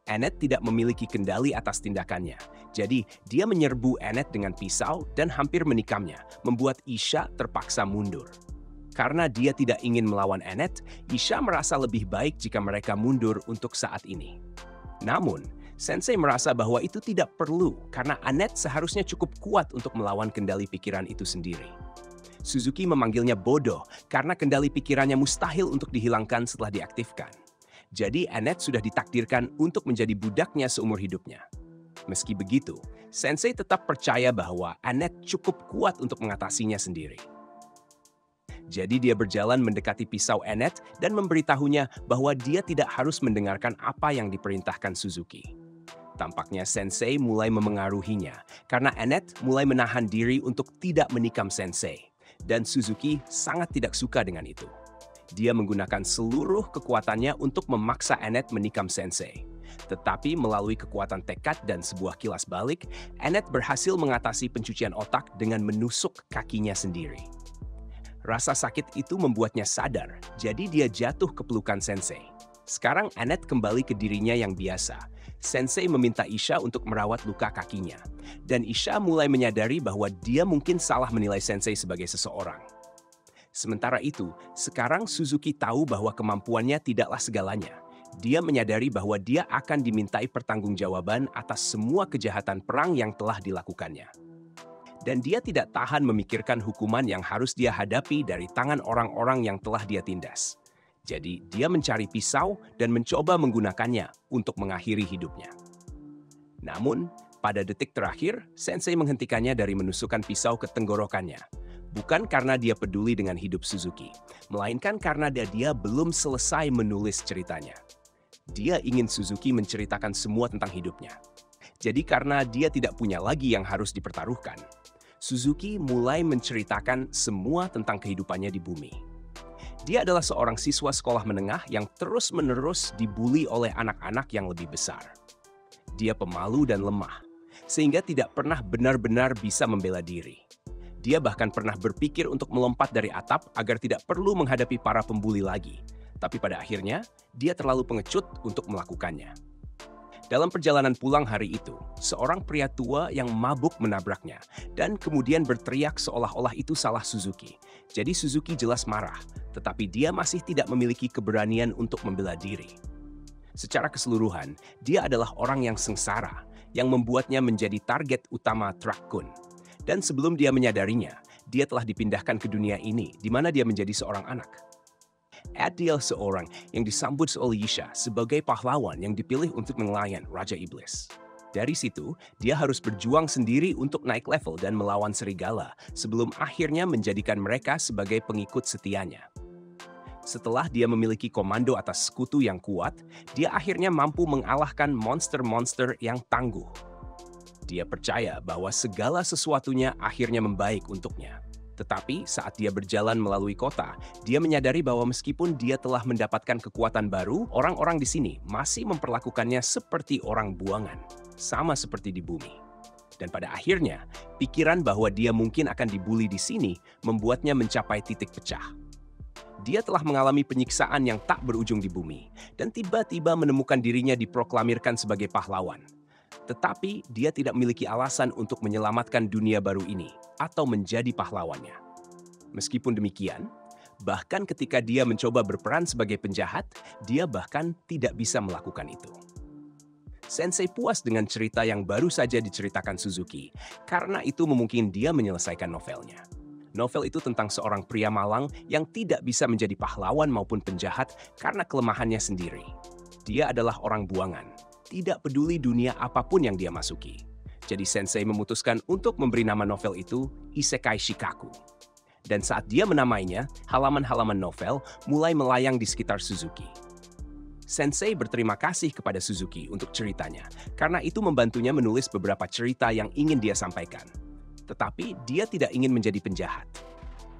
Annette tidak memiliki kendali atas tindakannya. Jadi, dia menyerbu Annette dengan pisau dan hampir menikamnya, membuat Isha terpaksa mundur. Karena dia tidak ingin melawan Annette, Isha merasa lebih baik jika mereka mundur untuk saat ini. Namun, Sensei merasa bahwa itu tidak perlu karena Annette seharusnya cukup kuat untuk melawan kendali pikiran itu sendiri. Suzuki memanggilnya bodoh karena kendali pikirannya mustahil untuk dihilangkan setelah diaktifkan. Jadi Annette sudah ditakdirkan untuk menjadi budaknya seumur hidupnya. Meski begitu, Sensei tetap percaya bahwa Annette cukup kuat untuk mengatasinya sendiri. Jadi dia berjalan mendekati pisau Annette dan memberitahunya bahwa dia tidak harus mendengarkan apa yang diperintahkan Suzuki. Tampaknya Sensei mulai memengaruhinya karena Annette mulai menahan diri untuk tidak menikam Sensei. Dan Suzuki sangat tidak suka dengan itu. Dia menggunakan seluruh kekuatannya untuk memaksa Annette menikam Sensei. Tetapi melalui kekuatan tekad dan sebuah kilas balik, Annette berhasil mengatasi pencucian otak dengan menusuk kakinya sendiri. Rasa sakit itu membuatnya sadar, jadi dia jatuh ke pelukan Sensei. Sekarang Annette kembali ke dirinya yang biasa. Sensei meminta Isha untuk merawat luka kakinya. Dan Isha mulai menyadari bahwa dia mungkin salah menilai Sensei sebagai seseorang. Sementara itu, sekarang Suzuki tahu bahwa kemampuannya tidaklah segalanya. Dia menyadari bahwa dia akan dimintai pertanggungjawaban atas semua kejahatan perang yang telah dilakukannya. Dan dia tidak tahan memikirkan hukuman yang harus dia hadapi dari tangan orang-orang yang telah dia tindas. Jadi, dia mencari pisau dan mencoba menggunakannya untuk mengakhiri hidupnya. Namun, pada detik terakhir, Sensei menghentikannya dari menusukkan pisau ke tenggorokannya. Bukan karena dia peduli dengan hidup Suzuki, melainkan karena dia belum selesai menulis ceritanya. Dia ingin Suzuki menceritakan semua tentang hidupnya. Jadi karena dia tidak punya lagi yang harus dipertaruhkan, Suzuki mulai menceritakan semua tentang kehidupannya di bumi. Dia adalah seorang siswa sekolah menengah yang terus-menerus dibuli oleh anak-anak yang lebih besar. Dia pemalu dan lemah, sehingga tidak pernah benar-benar bisa membela diri. Dia bahkan pernah berpikir untuk melompat dari atap agar tidak perlu menghadapi para pembuli lagi. Tapi pada akhirnya, dia terlalu pengecut untuk melakukannya. Dalam perjalanan pulang hari itu, seorang pria tua yang mabuk menabraknya dan kemudian berteriak seolah-olah itu salah Suzuki. Jadi Suzuki jelas marah, tetapi dia masih tidak memiliki keberanian untuk membela diri. Secara keseluruhan, dia adalah orang yang sengsara, yang membuatnya menjadi target utama Truck-kun. Dan sebelum dia menyadarinya, dia telah dipindahkan ke dunia ini, di mana dia menjadi seorang anak. Adiel seorang yang disambut oleh Yisha sebagai pahlawan yang dipilih untuk melayan Raja Iblis. Dari situ, dia harus berjuang sendiri untuk naik level dan melawan serigala sebelum akhirnya menjadikan mereka sebagai pengikut setianya. Setelah dia memiliki komando atas sekutu yang kuat, dia akhirnya mampu mengalahkan monster-monster yang tangguh. Dia percaya bahwa segala sesuatunya akhirnya membaik untuknya. Tetapi saat dia berjalan melalui kota, dia menyadari bahwa meskipun dia telah mendapatkan kekuatan baru, orang-orang di sini masih memperlakukannya seperti orang buangan, sama seperti di bumi. Dan pada akhirnya, pikiran bahwa dia mungkin akan dibuli di sini membuatnya mencapai titik pecah. Dia telah mengalami penyiksaan yang tak berujung di bumi, dan tiba-tiba menemukan dirinya diproklamirkan sebagai pahlawan. Tetapi dia tidak memiliki alasan untuk menyelamatkan dunia baru ini atau menjadi pahlawannya. Meskipun demikian, bahkan ketika dia mencoba berperan sebagai penjahat, dia bahkan tidak bisa melakukan itu. Sensei puas dengan cerita yang baru saja diceritakan Suzuki, karena itu memungkinkan dia menyelesaikan novelnya. Novel itu tentang seorang pria malang yang tidak bisa menjadi pahlawan maupun penjahat karena kelemahannya sendiri. Dia adalah orang buangan, tidak peduli dunia apapun yang dia masuki. Jadi Sensei memutuskan untuk memberi nama novel itu Isekai Shikaku. Dan saat dia menamainya, halaman-halaman novel mulai melayang di sekitar Suzuki. Sensei berterima kasih kepada Suzuki untuk ceritanya, karena itu membantunya menulis beberapa cerita yang ingin dia sampaikan. Tetapi dia tidak ingin menjadi penjahat.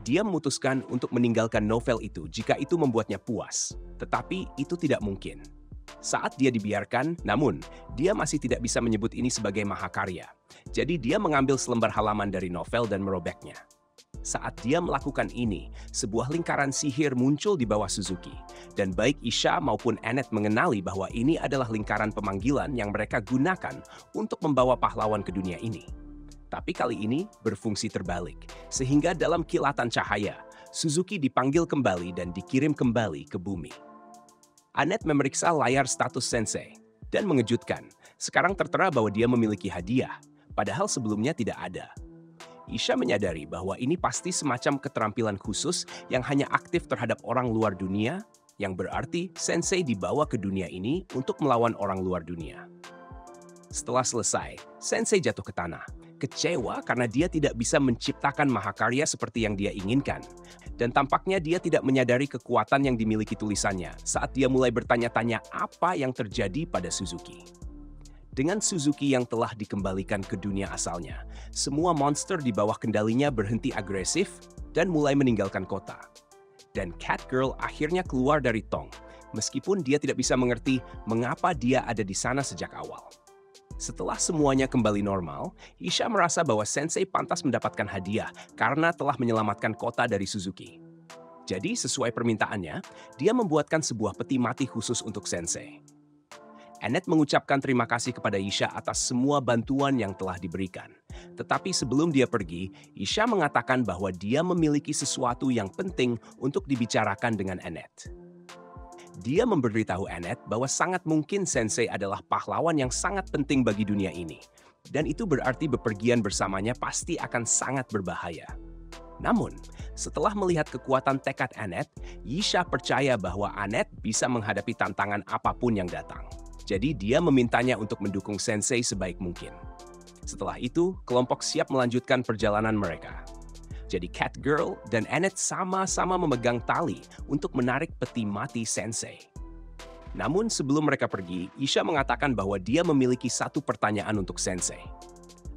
Dia memutuskan untuk meninggalkan novel itu jika itu membuatnya puas. Tetapi itu tidak mungkin. Saat dia dibiarkan, namun dia masih tidak bisa menyebut ini sebagai mahakarya. Jadi dia mengambil selembar halaman dari novel dan merobeknya. Saat dia melakukan ini, sebuah lingkaran sihir muncul di bawah Suzuki. Dan baik Isha maupun Annette mengenali bahwa ini adalah lingkaran pemanggilan yang mereka gunakan untuk membawa pahlawan ke dunia ini. Tapi kali ini berfungsi terbalik, sehingga dalam kilatan cahaya, Suzuki dipanggil kembali dan dikirim kembali ke bumi. Annette memeriksa layar status Sensei dan mengejutkan. Sekarang tertera bahwa dia memiliki hadiah, padahal sebelumnya tidak ada. Isha menyadari bahwa ini pasti semacam keterampilan khusus yang hanya aktif terhadap orang luar dunia, yang berarti Sensei dibawa ke dunia ini untuk melawan orang luar dunia. Setelah selesai, Sensei jatuh ke tanah, kecewa karena dia tidak bisa menciptakan mahakarya seperti yang dia inginkan. Dan tampaknya dia tidak menyadari kekuatan yang dimiliki tulisannya saat dia mulai bertanya-tanya apa yang terjadi pada Suzuki. Dengan Suzuki yang telah dikembalikan ke dunia asalnya, semua monster di bawah kendalinya berhenti agresif dan mulai meninggalkan kota. Dan Catgirl akhirnya keluar dari tong, meskipun dia tidak bisa mengerti mengapa dia ada di sana sejak awal. Setelah semuanya kembali normal, Isha merasa bahwa Sensei pantas mendapatkan hadiah karena telah menyelamatkan kota dari Suzuki. Jadi sesuai permintaannya, dia membuatkan sebuah peti mati khusus untuk Sensei. Annette mengucapkan terima kasih kepada Isha atas semua bantuan yang telah diberikan. Tetapi sebelum dia pergi, Isha mengatakan bahwa dia memiliki sesuatu yang penting untuk dibicarakan dengan Annette. Dia memberitahu Annette bahwa sangat mungkin Sensei adalah pahlawan yang sangat penting bagi dunia ini. Dan itu berarti bepergian bersamanya pasti akan sangat berbahaya. Namun, setelah melihat kekuatan tekad Annette, Yisha percaya bahwa Annette bisa menghadapi tantangan apapun yang datang. Jadi dia memintanya untuk mendukung Sensei sebaik mungkin. Setelah itu, kelompok siap melanjutkan perjalanan mereka. Jadi Catgirl dan Annette sama-sama memegang tali untuk menarik peti mati Sensei. Namun sebelum mereka pergi, Isha mengatakan bahwa dia memiliki satu pertanyaan untuk Sensei.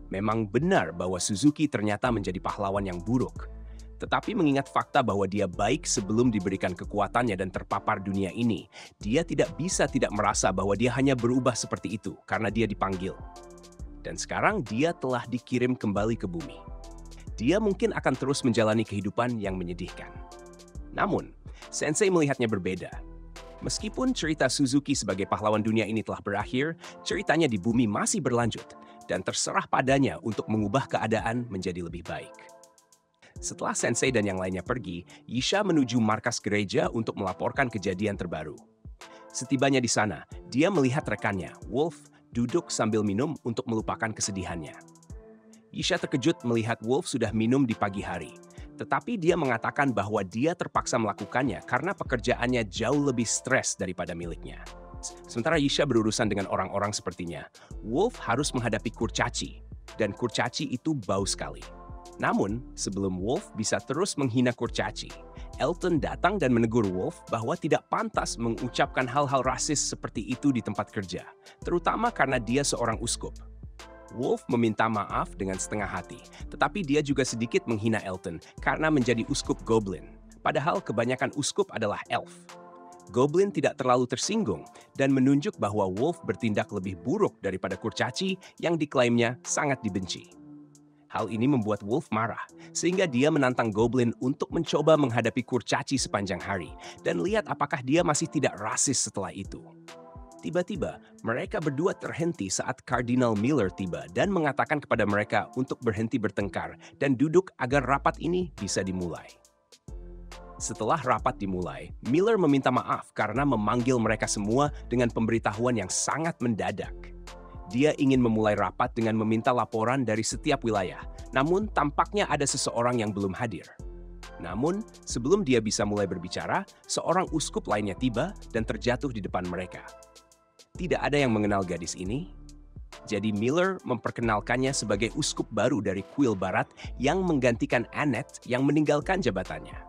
Memang benar bahwa Suzuki ternyata menjadi pahlawan yang buruk. Tetapi mengingat fakta bahwa dia baik sebelum diberikan kekuatannya dan terpapar dunia ini, dia tidak bisa tidak merasa bahwa dia hanya berubah seperti itu karena dia dipanggil. Dan sekarang dia telah dikirim kembali ke bumi. dia mungkin akan terus menjalani kehidupan yang menyedihkan. Namun, Sensei melihatnya berbeda. Meskipun cerita Suzuki sebagai pahlawan dunia ini telah berakhir, ceritanya di bumi masih berlanjut dan terserah padanya untuk mengubah keadaan menjadi lebih baik. Setelah Sensei dan yang lainnya pergi, Yisha menuju markas gereja untuk melaporkan kejadian terbaru. Setibanya di sana, dia melihat rekannya, Wolf, duduk sambil minum untuk melupakan kesedihannya. Yisha terkejut melihat Wolf sudah minum di pagi hari, tetapi dia mengatakan bahwa dia terpaksa melakukannya karena pekerjaannya jauh lebih stres daripada miliknya. Sementara Yisha berurusan dengan orang-orang sepertinya, Wolf harus menghadapi kurcaci, dan kurcaci itu bau sekali. Namun, sebelum Wolf bisa terus menghina kurcaci, Elton datang dan menegur Wolf bahwa tidak pantas mengucapkan hal-hal rasis seperti itu di tempat kerja, terutama karena dia seorang uskup. Wolf meminta maaf dengan setengah hati, tetapi dia juga sedikit menghina Elton karena menjadi uskup Goblin, padahal kebanyakan uskup adalah elf. Goblin tidak terlalu tersinggung dan menunjuk bahwa Wolf bertindak lebih buruk daripada kurcaci yang diklaimnya sangat dibenci. Hal ini membuat Wolf marah, sehingga dia menantang Goblin untuk mencoba menghadapi kurcaci sepanjang hari dan lihat apakah dia masih tidak rasis setelah itu. Tiba-tiba, mereka berdua terhenti saat Kardinal Miller tiba dan mengatakan kepada mereka untuk berhenti bertengkar dan duduk agar rapat ini bisa dimulai. Setelah rapat dimulai, Miller meminta maaf karena memanggil mereka semua dengan pemberitahuan yang sangat mendadak. Dia ingin memulai rapat dengan meminta laporan dari setiap wilayah, namun tampaknya ada seseorang yang belum hadir. Namun, sebelum dia bisa mulai berbicara, seorang uskup lainnya tiba dan terjatuh di depan mereka. Tidak ada yang mengenal gadis ini, jadi Miller memperkenalkannya sebagai uskup baru dari kuil barat yang menggantikan Annette yang meninggalkan jabatannya.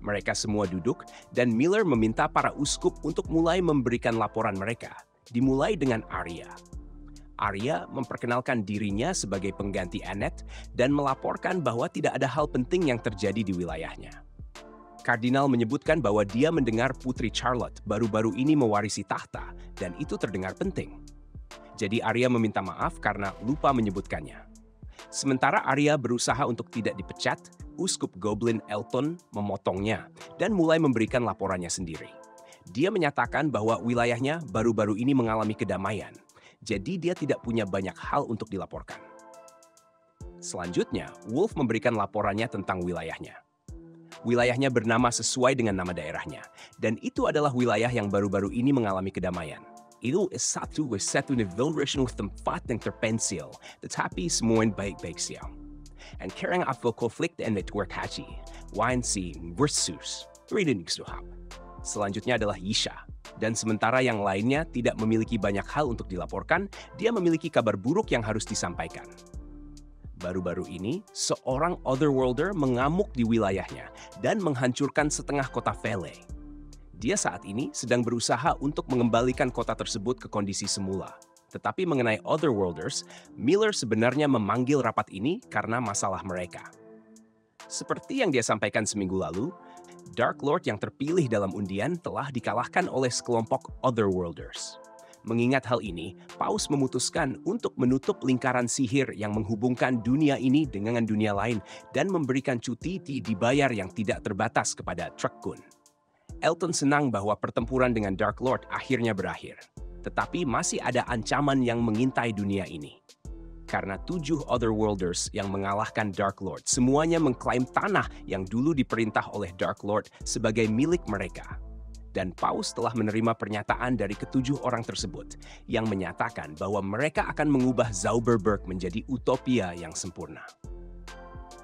Mereka semua duduk dan Miller meminta para uskup untuk mulai memberikan laporan mereka, dimulai dengan Arya. Arya memperkenalkan dirinya sebagai pengganti Annette dan melaporkan bahwa tidak ada hal penting yang terjadi di wilayahnya. Kardinal menyebutkan bahwa dia mendengar Putri Charlotte baru-baru ini mewarisi tahta dan itu terdengar penting. Jadi Arya meminta maaf karena lupa menyebutkannya. Sementara Arya berusaha untuk tidak dipecat, Uskup Goblin Elton memotongnya dan mulai memberikan laporannya sendiri. Dia menyatakan bahwa wilayahnya baru-baru ini mengalami kedamaian, jadi dia tidak punya banyak hal untuk dilaporkan. Selanjutnya, Wolf memberikan laporannya tentang wilayahnya. Wilayahnya bernama sesuai dengan nama daerahnya, dan itu adalah wilayah yang baru-baru ini mengalami kedamaian. Itu satu na vilresyon ng tempat ng terpensil, tetapi semuanya baik-baik siya. And karang afo konflikt and network haji, wine si versus reading suhab. Selanjutnya adalah Yisha, dan sementara yang lainnya tidak memiliki banyak hal untuk dilaporkan, dia memiliki kabar buruk yang harus disampaikan. Baru-baru ini, seorang Otherworlder mengamuk di wilayahnya dan menghancurkan setengah kota Vele. Dia saat ini sedang berusaha untuk mengembalikan kota tersebut ke kondisi semula. Tetapi mengenai Otherworlders, Miller sebenarnya memanggil rapat ini karena masalah mereka. Seperti yang dia sampaikan seminggu lalu, Dark Lord yang terpilih dalam undian telah dikalahkan oleh sekelompok Otherworlders. Mengingat hal ini, Paus memutuskan untuk menutup lingkaran sihir yang menghubungkan dunia ini dengan dunia lain dan memberikan cuti dibayar yang tidak terbatas kepada Truckgun. Elton senang bahwa pertempuran dengan Dark Lord akhirnya berakhir, tetapi masih ada ancaman yang mengintai dunia ini. Karena 7 Otherworlders yang mengalahkan Dark Lord, semuanya mengklaim tanah yang dulu diperintah oleh Dark Lord sebagai milik mereka. Dan Paus telah menerima pernyataan dari ketujuh orang tersebut yang menyatakan bahwa mereka akan mengubah Zauberberg menjadi utopia yang sempurna.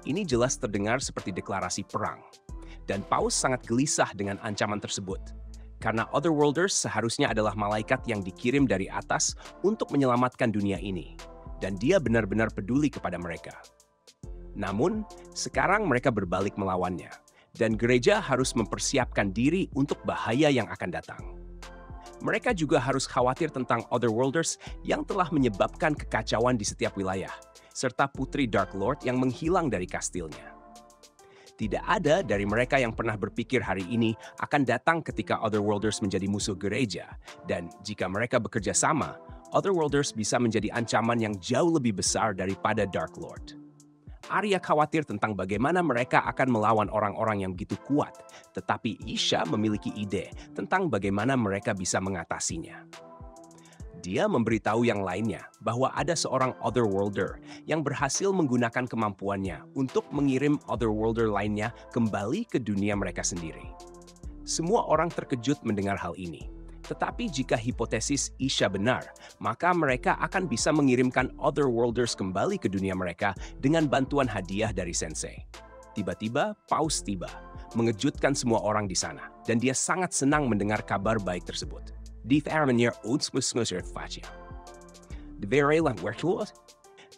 Ini jelas terdengar seperti deklarasi perang, dan Paus sangat gelisah dengan ancaman tersebut, karena Otherworlders seharusnya adalah malaikat yang dikirim dari atas untuk menyelamatkan dunia ini, dan dia benar-benar peduli kepada mereka. Namun, sekarang mereka berbalik melawannya, dan gereja harus mempersiapkan diri untuk bahaya yang akan datang. Mereka juga harus khawatir tentang Otherworlders yang telah menyebabkan kekacauan di setiap wilayah, serta Putri Dark Lord yang menghilang dari kastilnya. Tidak ada dari mereka yang pernah berpikir hari ini akan datang ketika Otherworlders menjadi musuh gereja, dan jika mereka bekerja sama, Otherworlders bisa menjadi ancaman yang jauh lebih besar daripada Dark Lord. Arya khawatir tentang bagaimana mereka akan melawan orang-orang yang begitu kuat, tetapi Isha memiliki ide tentang bagaimana mereka bisa mengatasinya. Dia memberitahu yang lainnya bahwa ada seorang Otherworlder yang berhasil menggunakan kemampuannya untuk mengirim Otherworlder lainnya kembali ke dunia mereka sendiri. Semua orang terkejut mendengar hal ini. Tetapi jika hipotesis Isha benar, maka mereka akan bisa mengirimkan Otherworlders kembali ke dunia mereka dengan bantuan hadiah dari Sensei. Tiba-tiba, Paus tiba, mengejutkan semua orang di sana, dan dia sangat senang mendengar kabar baik tersebut. De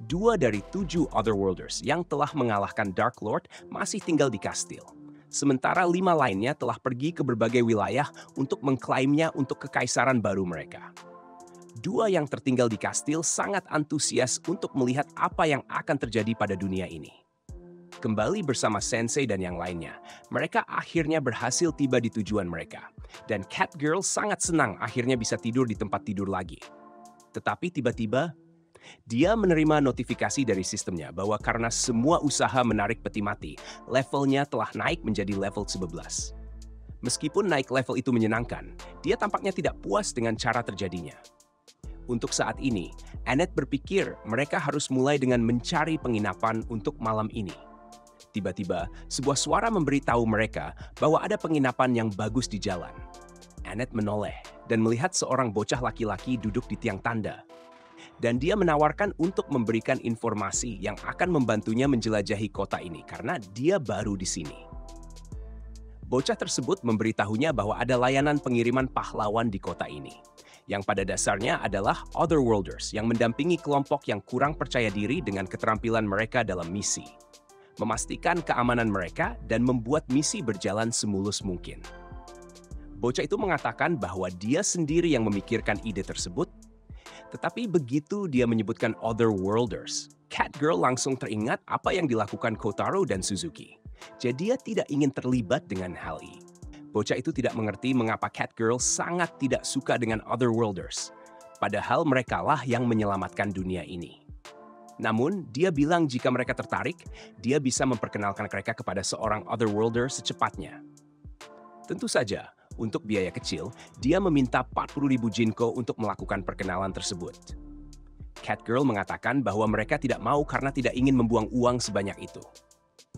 Dua dari 7 Otherworlders yang telah mengalahkan Dark Lord masih tinggal di kastil. Sementara 5 lainnya telah pergi ke berbagai wilayah untuk mengklaimnya untuk kekaisaran baru mereka. 2 yang tertinggal di kastil sangat antusias untuk melihat apa yang akan terjadi pada dunia ini. Kembali bersama Sensei dan yang lainnya, mereka akhirnya berhasil tiba di tujuan mereka. Dan Catgirl sangat senang akhirnya bisa tidur di tempat tidur lagi. Tetapi tiba-tiba, dia menerima notifikasi dari sistemnya bahwa karena semua usaha menarik peti mati, levelnya telah naik menjadi level 11. Meskipun naik level itu menyenangkan, dia tampaknya tidak puas dengan cara terjadinya. Untuk saat ini, Annette berpikir mereka harus mulai dengan mencari penginapan untuk malam ini. Tiba-tiba, sebuah suara memberitahu mereka bahwa ada penginapan yang bagus di jalan. Annette menoleh dan melihat seorang bocah laki-laki duduk di tiang tanda. Dan dia menawarkan untuk memberikan informasi yang akan membantunya menjelajahi kota ini karena dia baru di sini. Bocah tersebut memberitahunya bahwa ada layanan pengiriman pahlawan di kota ini, yang pada dasarnya adalah Otherworlders yang mendampingi kelompok yang kurang percaya diri dengan keterampilan mereka dalam misi, memastikan keamanan mereka dan membuat misi berjalan semulus mungkin. Bocah itu mengatakan bahwa dia sendiri yang memikirkan ide tersebut. Tetapi begitu dia menyebutkan Otherworlders, Catgirl langsung teringat apa yang dilakukan Kotaro dan Suzuki. Jadi dia tidak ingin terlibat dengan hal ini. Bocah itu tidak mengerti mengapa Catgirl sangat tidak suka dengan Otherworlders. Padahal merekalah yang menyelamatkan dunia ini. Namun, dia bilang jika mereka tertarik, dia bisa memperkenalkan mereka kepada seorang Otherworlder secepatnya. Tentu saja, untuk biaya kecil, dia meminta 40.000 Jinko untuk melakukan perkenalan tersebut. Catgirl mengatakan bahwa mereka tidak mau karena tidak ingin membuang uang sebanyak itu.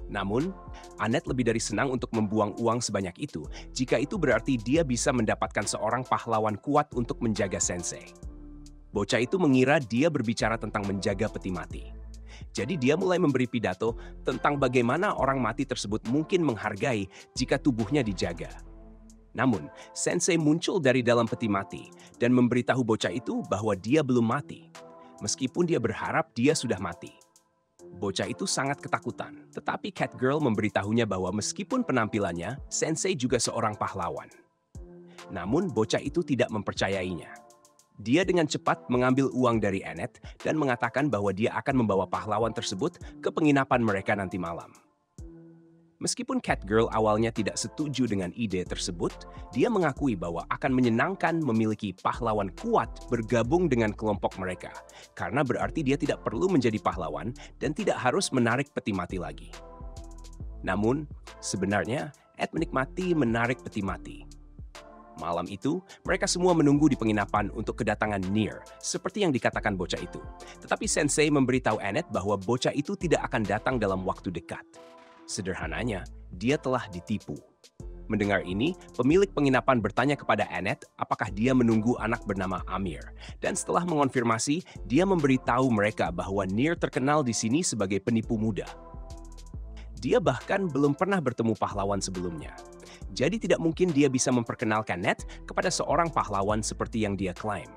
Namun, Annette lebih dari senang untuk membuang uang sebanyak itu jika itu berarti dia bisa mendapatkan seorang pahlawan kuat untuk menjaga Sensei. Bocah itu mengira dia berbicara tentang menjaga peti mati. Jadi dia mulai memberi pidato tentang bagaimana orang mati tersebut mungkin menghargai jika tubuhnya dijaga. Namun, Sensei muncul dari dalam peti mati dan memberitahu bocah itu bahwa dia belum mati, meskipun dia berharap dia sudah mati. Bocah itu sangat ketakutan, tetapi Catgirl memberitahunya bahwa meskipun penampilannya, Sensei juga seorang pahlawan. Namun, bocah itu tidak mempercayainya. Dia dengan cepat mengambil uang dari Annette dan mengatakan bahwa dia akan membawa pahlawan tersebut ke penginapan mereka nanti malam. Meskipun Catgirl awalnya tidak setuju dengan ide tersebut, dia mengakui bahwa akan menyenangkan memiliki pahlawan kuat bergabung dengan kelompok mereka, karena berarti dia tidak perlu menjadi pahlawan dan tidak harus menarik peti mati lagi. Namun, sebenarnya Ed menikmati menarik peti mati. Malam itu, mereka semua menunggu di penginapan untuk kedatangan Nier, seperti yang dikatakan bocah itu. Tetapi Sensei memberitahu Annette bahwa bocah itu tidak akan datang dalam waktu dekat. Sederhananya, dia telah ditipu. Mendengar ini, pemilik penginapan bertanya kepada Annette apakah dia menunggu anak bernama Amir. Dan setelah mengonfirmasi, dia memberitahu mereka bahwa Nier terkenal di sini sebagai penipu muda. Dia bahkan belum pernah bertemu pahlawan sebelumnya. Jadi tidak mungkin dia bisa memperkenalkan Annette kepada seorang pahlawan seperti yang dia klaim.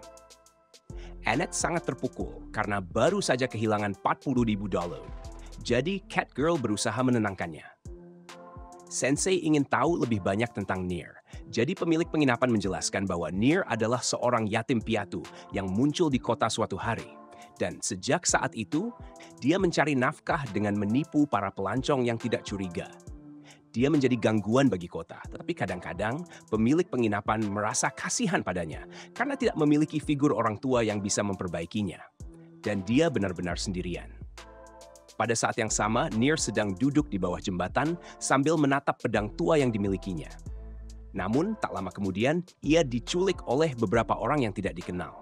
Annette sangat terpukul karena baru saja kehilangan 40.000 dolar. Jadi Catgirl berusaha menenangkannya. Sensei ingin tahu lebih banyak tentang Nier. Jadi pemilik penginapan menjelaskan bahwa Nier adalah seorang yatim piatu yang muncul di kota suatu hari. Dan sejak saat itu, dia mencari nafkah dengan menipu para pelancong yang tidak curiga. Dia menjadi gangguan bagi kota, tetapi kadang-kadang pemilik penginapan merasa kasihan padanya karena tidak memiliki figur orang tua yang bisa memperbaikinya. Dan dia benar-benar sendirian. Pada saat yang sama, Near sedang duduk di bawah jembatan sambil menatap pedang tua yang dimilikinya. Namun, tak lama kemudian, ia diculik oleh beberapa orang yang tidak dikenal.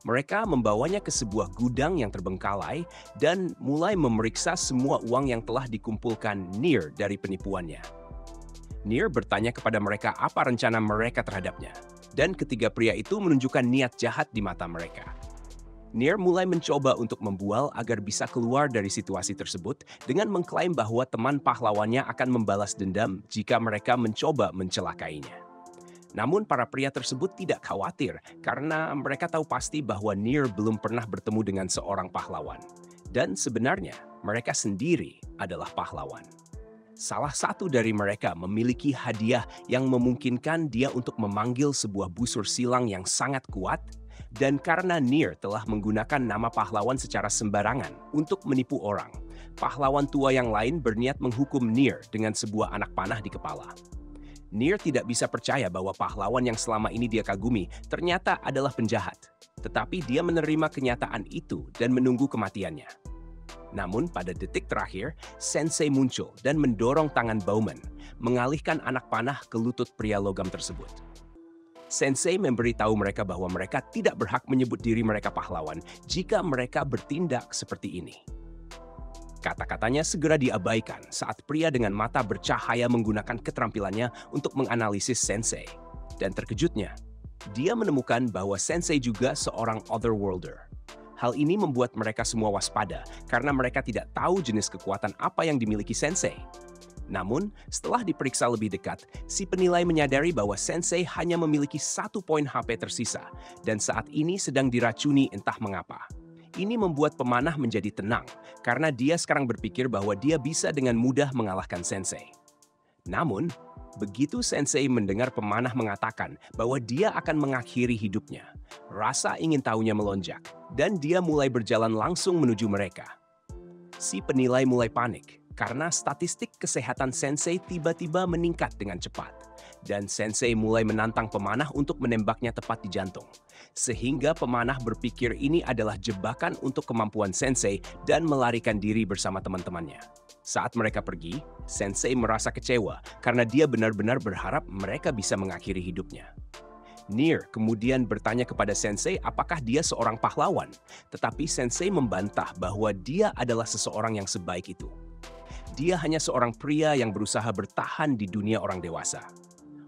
Mereka membawanya ke sebuah gudang yang terbengkalai dan mulai memeriksa semua uang yang telah dikumpulkan Near dari penipuannya. Near bertanya kepada mereka apa rencana mereka terhadapnya, dan ketiga pria itu menunjukkan niat jahat di mata mereka. Near mulai mencoba untuk membual agar bisa keluar dari situasi tersebut dengan mengklaim bahwa teman pahlawannya akan membalas dendam jika mereka mencoba mencelakainya. Namun para pria tersebut tidak khawatir karena mereka tahu pasti bahwa Near belum pernah bertemu dengan seorang pahlawan. Dan sebenarnya mereka sendiri adalah pahlawan. Salah satu dari mereka memiliki hadiah yang memungkinkan dia untuk memanggil sebuah busur silang yang sangat kuat. Dan karena Near telah menggunakan nama pahlawan secara sembarangan untuk menipu orang, pahlawan tua yang lain berniat menghukum Near dengan sebuah anak panah di kepala. Near tidak bisa percaya bahwa pahlawan yang selama ini dia kagumi ternyata adalah penjahat. Tetapi dia menerima kenyataan itu dan menunggu kematiannya. Namun pada detik terakhir, Sensei muncul dan mendorong tangan Bowman, mengalihkan anak panah ke lutut pria logam tersebut. Sensei memberitahu mereka bahwa mereka tidak berhak menyebut diri mereka pahlawan jika mereka bertindak seperti ini. Kata-katanya segera diabaikan saat pria dengan mata bercahaya menggunakan keterampilannya untuk menganalisis Sensei. Dan terkejutnya, dia menemukan bahwa Sensei juga seorang Otherworlder. Hal ini membuat mereka semua waspada karena mereka tidak tahu jenis kekuatan apa yang dimiliki Sensei. Namun, setelah diperiksa lebih dekat, si penilai menyadari bahwa Sensei hanya memiliki 1 poin HP tersisa dan saat ini sedang diracuni entah mengapa. Ini membuat pemanah menjadi tenang karena dia sekarang berpikir bahwa dia bisa dengan mudah mengalahkan Sensei. Namun, begitu Sensei mendengar pemanah mengatakan bahwa dia akan mengakhiri hidupnya, rasa ingin tahunya melonjak dan dia mulai berjalan langsung menuju mereka. Si penilai mulai panik karena statistik kesehatan Sensei tiba-tiba meningkat dengan cepat. Dan Sensei mulai menantang pemanah untuk menembaknya tepat di jantung. Sehingga pemanah berpikir ini adalah jebakan untuk kemampuan Sensei dan melarikan diri bersama teman-temannya. Saat mereka pergi, Sensei merasa kecewa karena dia benar-benar berharap mereka bisa mengakhiri hidupnya. Near kemudian bertanya kepada Sensei apakah dia seorang pahlawan, tetapi Sensei membantah bahwa dia adalah seseorang yang sebaik itu. Dia hanya seorang pria yang berusaha bertahan di dunia orang dewasa.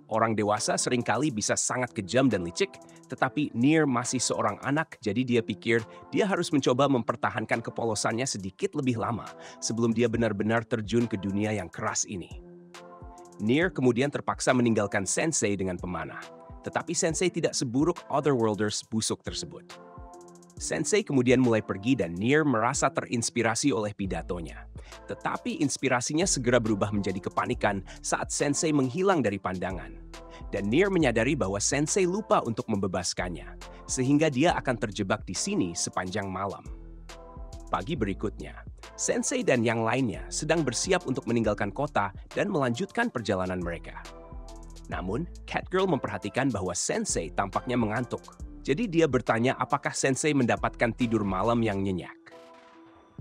Orang dewasa seringkali bisa sangat kejam dan licik, tetapi Near masih seorang anak, jadi dia pikir dia harus mencoba mempertahankan kepolosannya sedikit lebih lama sebelum dia benar-benar terjun ke dunia yang keras ini. Near kemudian terpaksa meninggalkan Sensei dengan pemanah, tetapi Sensei tidak seburuk Otherworlders busuk tersebut. Sensei kemudian mulai pergi dan Near merasa terinspirasi oleh pidatonya. Tetapi inspirasinya segera berubah menjadi kepanikan saat Sensei menghilang dari pandangan. Dan Near menyadari bahwa Sensei lupa untuk membebaskannya, sehingga dia akan terjebak di sini sepanjang malam. Pagi berikutnya, Sensei dan yang lainnya sedang bersiap untuk meninggalkan kota dan melanjutkan perjalanan mereka. Namun, Catgirl memperhatikan bahwa Sensei tampaknya mengantuk. Jadi dia bertanya apakah Sensei mendapatkan tidur malam yang nyenyak.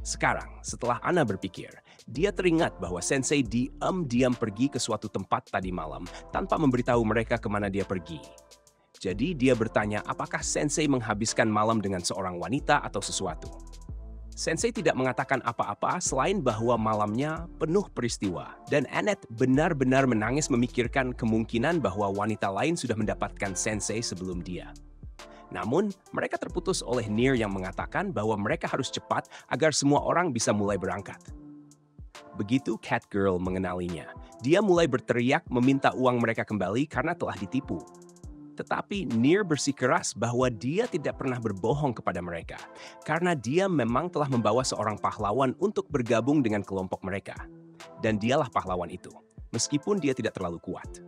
Sekarang, setelah Anna berpikir, dia teringat bahwa Sensei diam-diam pergi ke suatu tempat tadi malam tanpa memberitahu mereka kemana dia pergi. Jadi dia bertanya apakah Sensei menghabiskan malam dengan seorang wanita atau sesuatu. Sensei tidak mengatakan apa-apa selain bahwa malamnya penuh peristiwa dan Annette benar-benar menangis memikirkan kemungkinan bahwa wanita lain sudah mendapatkan Sensei sebelum dia. Namun, mereka terputus oleh Near yang mengatakan bahwa mereka harus cepat agar semua orang bisa mulai berangkat. Begitu Catgirl mengenalinya, dia mulai berteriak meminta uang mereka kembali karena telah ditipu. Tetapi Near bersikeras bahwa dia tidak pernah berbohong kepada mereka, karena dia memang telah membawa seorang pahlawan untuk bergabung dengan kelompok mereka. Dan dialah pahlawan itu, meskipun dia tidak terlalu kuat.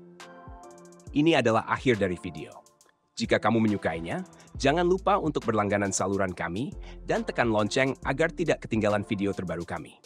Ini adalah akhir dari video. Jika kamu menyukainya, jangan lupa untuk berlangganan saluran kami dan tekan lonceng agar tidak ketinggalan video terbaru kami.